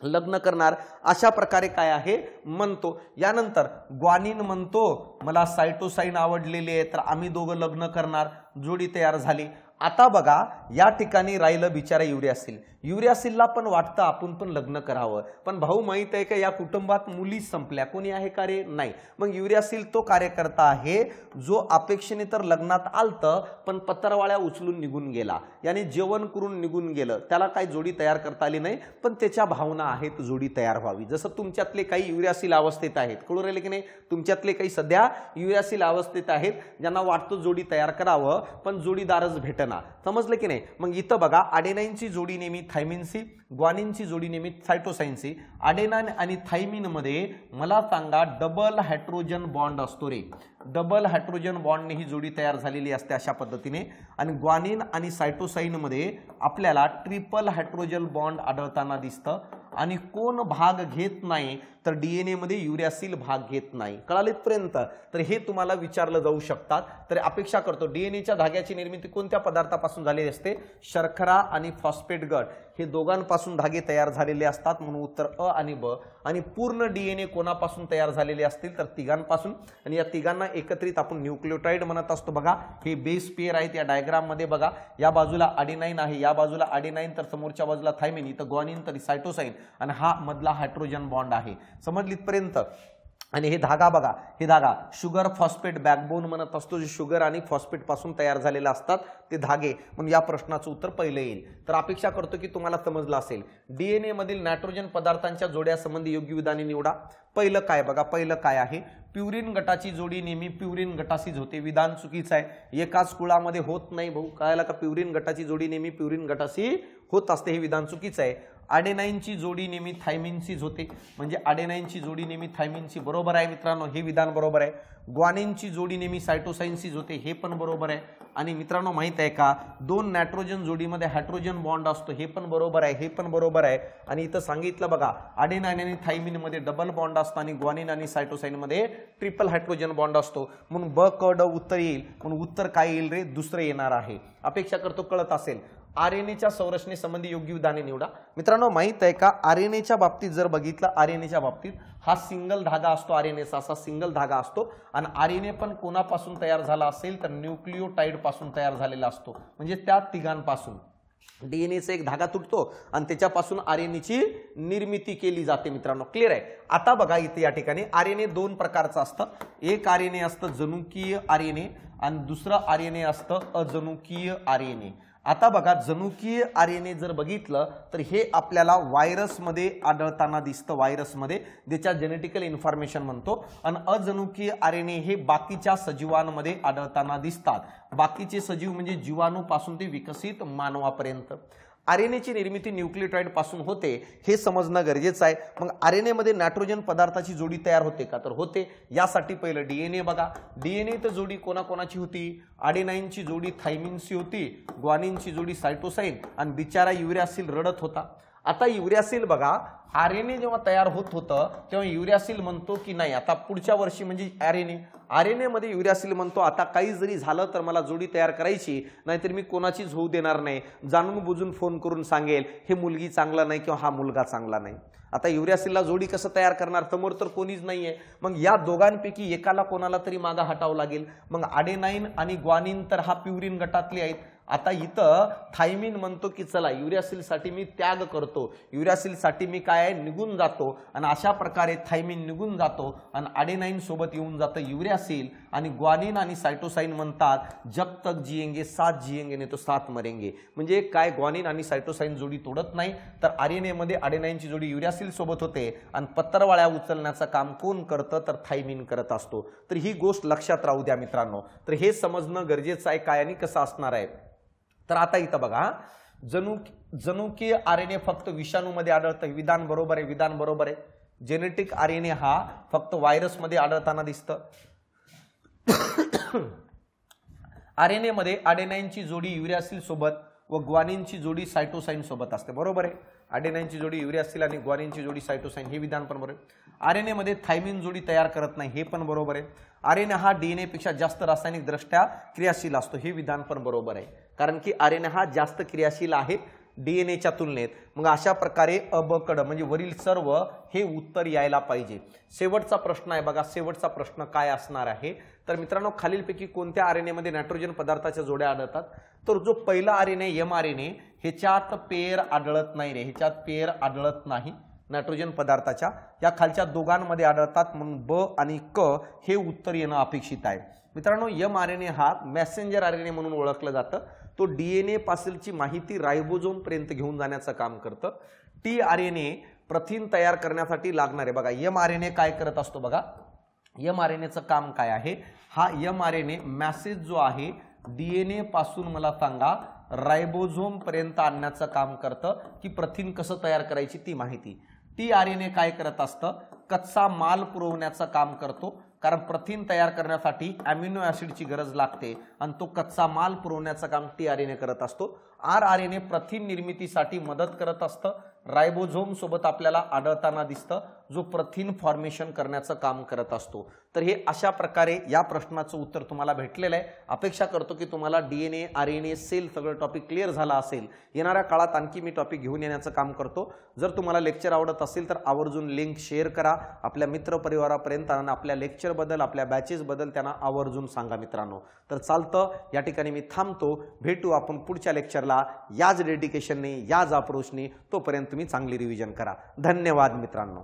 लग्न करणार, अशा प्रकारे काय आहे म्हणतो. यानंतर ग्वानिन म्हणतो मला सायटोसाइन आवडलेली आहे तर आम्ही दोघं लग्न करणार, जोडी तयार झाली. आता बघा या ठिकाणी राहिलं बिचारा युरियासिल. युरियासिलला पण वाटतं आपण पण लग्न करावं, पण भाऊ माहित आहे का या कुटुंबात मुली संपल्या, कोणी आहे का रे? नाही. मग युरियासिल तो कार्यकर्ता आहे जो अपेक्षेने तर लग्नात आलतं पण पत्रवाळ्या उचलून निघून गेला, याने जेवण करून निघून गेलं, त्याला काही जोडी तयार करता आली नाही, पण त्याच्या भावना आहेत जोडी तयार व्हावी. जसं तुमच्यातले काही युरियासिल अवस्थेत आहेत, कळू राहिले की नाही? तुमच्यातले काही सध्या युरियासिल अवस्थेत आहेत ज्यांना वाटतं जोडी तयार करावं पण जोडीदारच भेटना, समजलं की नाही? मग इथं बघा अडेनाइनची जोडी नेहमी थायमिनशी, ग्वानिनची जोडी नेहमी सायटोसाइनशी. अडेनाइन आणि थायमिन मध्ये मला सांगा डबल हायड्रोजन बॉन्ड असतो रे, डबल हायड्रोजन बॉन्डने ही जोडी तयार झालेली असते अशा पद्धतीने. आणि ग्वानिन आणि सायटोसाइन मध्ये आपल्याला ट्रिपल हायड्रोजन बॉन्ड आढळताना दिसतं. आणि कोण भाग घेत नाही तर डीएनए मध्ये युरियासिल भाग घेत नाही. कळालं इथपर्यंत? तर हे तुम्हाला विचारलं जाऊ शकतात. तर अपेक्षा करतो डीएनएच्या धाग्याची निर्मिती कोणत्या पदार्थापासून झालेली असते? शर्करा आणि फॉस्फेट गट हे दोघांपासून धागे तयार झालेले असतात, म्हणून उत्तर अ आणि ब. आणि पूर्ण डीएनए कोणापासून तयार झालेले असतील तर तिघांपासून. आणि या तिघांना एकत्रित आपण न्यूक्लियोटाइड म्हणत असतो. बघा हे बेस पेअर आहेत या डायग्राम मध्ये. बघा या बाजूला अडेनाइन आहे, या बाजूला अडेनाइन तर समोरच्या बाजूला थायमिन, इथं ग्वानिन तर सायटोसाइन आणि हा मधला हायड्रोजन बॉन्ड आहे. समजली इथपर्यंत? आणि हे धागा बघा, हे धागा शुगर फॉस्फेट बॅकबोन म्हणत असतो, जे शुगर आणि फॉस्फेट पासून तयार झालेले असतात ते धागे. म्हणून या प्रश्नाचं उत्तर पहिलं येईल. तर अपेक्षा करतो की तुम्हाला समजलं असेल. डीएनए मधील नायट्रोजन पदार्थांच्या जोड्यासंबंधी योग्य विधाने निवडा. पहिलं काय बघा, पहिलं काय आहे? प्युरिन गटाची जोडी नेहमी प्युरिन गटाशीच होते. विधान चुकीचं आहे, एकाच कुळामध्ये होत नाही भाऊ. कळायला का? प्युरिन गटाची जोडी नेहमी प्युरिन गटाशी होत असते, हे विधान चुकीचं आहे. अडेनाइनची जोडी नेहमी थायमिनशीच होते, म्हणजे अडेनाइनची जोडी नेहमी थायमिनशी, बरोबर आहे मित्रांनो, हे विधान बरोबर आहे. ग्वानिनची जोडी नेहमी सायटोसाइनशीच होते, हे पण बरोबर आहे. आणि मित्रांनो माहित आहे का, दोन नायट्रोजन जोडीमध्ये हायड्रोजन बॉन्ड असतो, हे पण बरोबर आहे, हे पण बरोबर आहे. आणि इथं सांगितलं बघा अडेनाइन आणि थायमिन मध्ये डबल बॉन्ड असतो आणि ग्वानिन आणि सायटोसाइन मध्ये ट्रिपल हायड्रोजन बॉन्ड असतो. म्हणून ब क ड उत्तर येईल. म्हणून उत्तर काय येईल रे? दुसरं येणार आहे. अपेक्षा करतो कळत असेल. आरएनएच्या संरचनेसंबंधी योग्य विधाने निवडा. मित्रांनो माहित आहे का, आरएनएच्या बाबतीत जर बघितलं, आरएनएच्या बाबतीत हा सिंगल धागा असतो, आरएनएचा असा सिंगल धागा असतो. आणि आरएनए पण कोणापासून तयार झाला असेल तर न्यूक्लियोटाइड पासून तयार झालेला असतो, म्हणजे त्या तिघांपासून. डीएनएचा एक धागा तुटतो आणि त्याच्यापासून आरएनएची निर्मिती केली जाते. मित्रांनो क्लिअर आहे? आता बघा इथे या ठिकाणी आरएनए दोन प्रकारचं असतं. एक आरएनए असतं जनुकीय आरएनए आणि दुसरं आरएनए असतं अजनुकीय आरएनए. आता बघा जनुकीय आरएनए जर बघितलं तर हे आपल्याला व्हायरसमध्ये आढळताना दिसतं, व्हायरसमध्ये, ज्याच्या जेनेटिकल इन्फॉर्मेशन म्हणतो. आणि अजनुकीय आरएनए हे बाकीच्या सजीवांमध्ये आढळताना दिसतात. बाकीचे सजीव म्हणजे जीवाणूपासून ते विकसित मानवापर्यंत. आरएनएची निर्मिती न्यूक्लियोटाइड पासून होते हे समजणं गरजेचं आहे. मग आरएनए मध्ये नायट्रोजन पदार्थाची जोडी तयार होते का? तर होते. यासाठी पहिलं डीएनए बघा. डीएनए तर जोडी कोणाकोणाची होती? अडेनाइनची जोडी थायमिनशी होती, ग्वानिनची जोडी सायटोसाइन आणि बिचारा युरियासिल रडत होता. आता युरियासिल बघा आरएनए जेव्हा तयार होत होतं तेव्हा युरियासिल म्हणतो की नाही, आता पुढच्या वर्षी म्हणजे आरएनए मध्ये युरियासिल म्हणतो आता काही जरी झालं तर मला जोडी तयार करायची, नाहीतर मी कोणाचीच होऊ देणार नाही, जाणून बुजून फोन करून सांगेल हे मुलगी चांगला नाही किंवा हा मुलगा चांगला नाही. आता युरियासिलला जोडी कसं तयार करणार? समोर तर कोणीच नाहीये. मग या दोघांपैकी एकाला कोणाला तरी मागा हटावं लागेल. मग अडेनाइन आणि ग्वानिन तर हा प्युरिन गटातले आहेत. आता इथं थायमिन म्हणतो की चला युरियासिल साठी मी त्याग करतो, युरियासिल साठी मी काय निघून जातो. आणि अशा प्रकारे थायमिन निघून जातो आणि अडेनाइन सोबत येऊन जातं युरियासिल. आणि ग्वानिन आणि सायटोसाइन म्हणतात जब तक जिएंगे साथ जिएंगे नाही तो साथ मरेंगे. म्हणजे काय, ग्वानिन आणि सायटोसाइन जोडी तोडत नाही, तर आरएनए मध्ये अडेनाइनची जोडी युरियासिल सोबत होते. आणि पत्रवाळ्या उचलण्याचं काम कोण करतं? तर थायमिन करत असतो. तर ही गोष्ट लक्षात राहू द्या मित्रांनो. तर हे समजणं गरजेचं आहे काय आणि कसं असणार आहे. तर आता इथं बघा जनुकीय आरएनए फक्त विषाणूमध्ये आढळतं, विधान बरोबर आहे, विधान बरोबर आहे. जेनेटिक आरएनए हा फक्त व्हायरसमध्ये आढळताना दिसतं. आरएनए मध्ये अडेनाइनची जोडी युरियासिल सोबत व ग्वानिनची जोडी सायटोसाइन सोबत असते, बरोबर आहे. अडेनाइनची जोडी युरियासिल आणि ग्वानिनची जोडी सायटोसाइन, हे विधान पण बरोबर आहे. आरएनए मध्ये थायमिन जोडी तयार करत नाही, हे पण बरोबर आहे. आरएनए हा डीएनए पेक्षा जास्त रासायनिक दृष्ट्या क्रियाशील असतो, हे विधान पण बरोबर आहे. कारण की आरएनए हा जास्त क्रियाशील आहे डीएनएच्या तुलनेत, मग अशा प्रकारे अ ब क ड म्हणजे वरील सर्व हे उत्तर यायला पाहिजे। शेवटचा प्रश्न आहे बघा, शेवटचा प्रश्न काय असणार आहे तर मित्रांनो, खालीलपैकी कोणत्या आरएनए मध्ये नायट्रोजन पदार्थाच्या जोड्या आढळतात? तर जो पहिला आरएनए एमआरएनए ह्याच्यात पेयर आढळत नाही रे, ह्याच्यात पेयर आढळत नाही नायट्रोजन पदार्थाच्या, या खालच्या दोघांमध्ये आढळतात, म्हणून ब आणि क हे उत्तर येणं अपेक्षित आहे। मित्रांनो, एमआरएनए हा मेसेंजर आरएनए म्हणून ओळखलं जातं, तो डीएनए पासूनची माहिती रायबोझोम पर्यंत घेऊन जाण्याचं काम करतं। टीआरएनए प्रथिन तयार करण्यासाठी लागणारे बघा, एमआरएनए काय करत असतो बघा, एमआरएनएचं काम काय आहे, हा एमआरएनए मेसेज जो आहे डीएनए पासून मला सांगा रायबोझोम पर्यंत आणण्याचं काम करतं की प्रथिन कसं तयार करायची ती माहिती। टीआरएनए काय करत असतं, कच्चा माल पुरवण्याचं काम करतो, कारण प्रथिन तयार करण्यासाठी अमिनो ऍसिडची गरज लागते आणि तो कच्चा माल पुरवण्याचं काम टीआरएनए करत असतो। आरआरएनए प्रथिन निर्मितीसाठी मदत करत असतं, रायबोझोम सोबत आपल्याला आढळताना दिसतं, जो प्रथिन फॉर्मेशन करण्याचं काम करत असतो। तर हे अशा प्रकारे या प्रश्नाचं उत्तर तुम्हाला भेटलेलं आहे। अपेक्षा करतो की तुम्हाला डीएनए आरएनए सेल सगळं टॉपिक क्लिअर झाला असेल। येणाऱ्या काळात आणखी मी टॉपिक घेऊन येण्याचं काम करतो। जर तुम्हाला लेक्चर आवडत असेल तर आवर्जून लिंक शेअर करा आपल्या मित्रपरिवारापर्यंत आणि आपल्या लेक्चर बद्दल, आपल्या बॅचेस बद्दल त्यांना आवर्जून सांगा मित्रांनो। तर चालतं, या ठिकाणी मी थांबतो, भेटू आपण पुढच्या लेक्चरला याच डेडिकेशनने, याच अप्रोचने। तोपर्यंत तुम्ही चांगली रिव्हिजन करा। धन्यवाद मित्रांनो।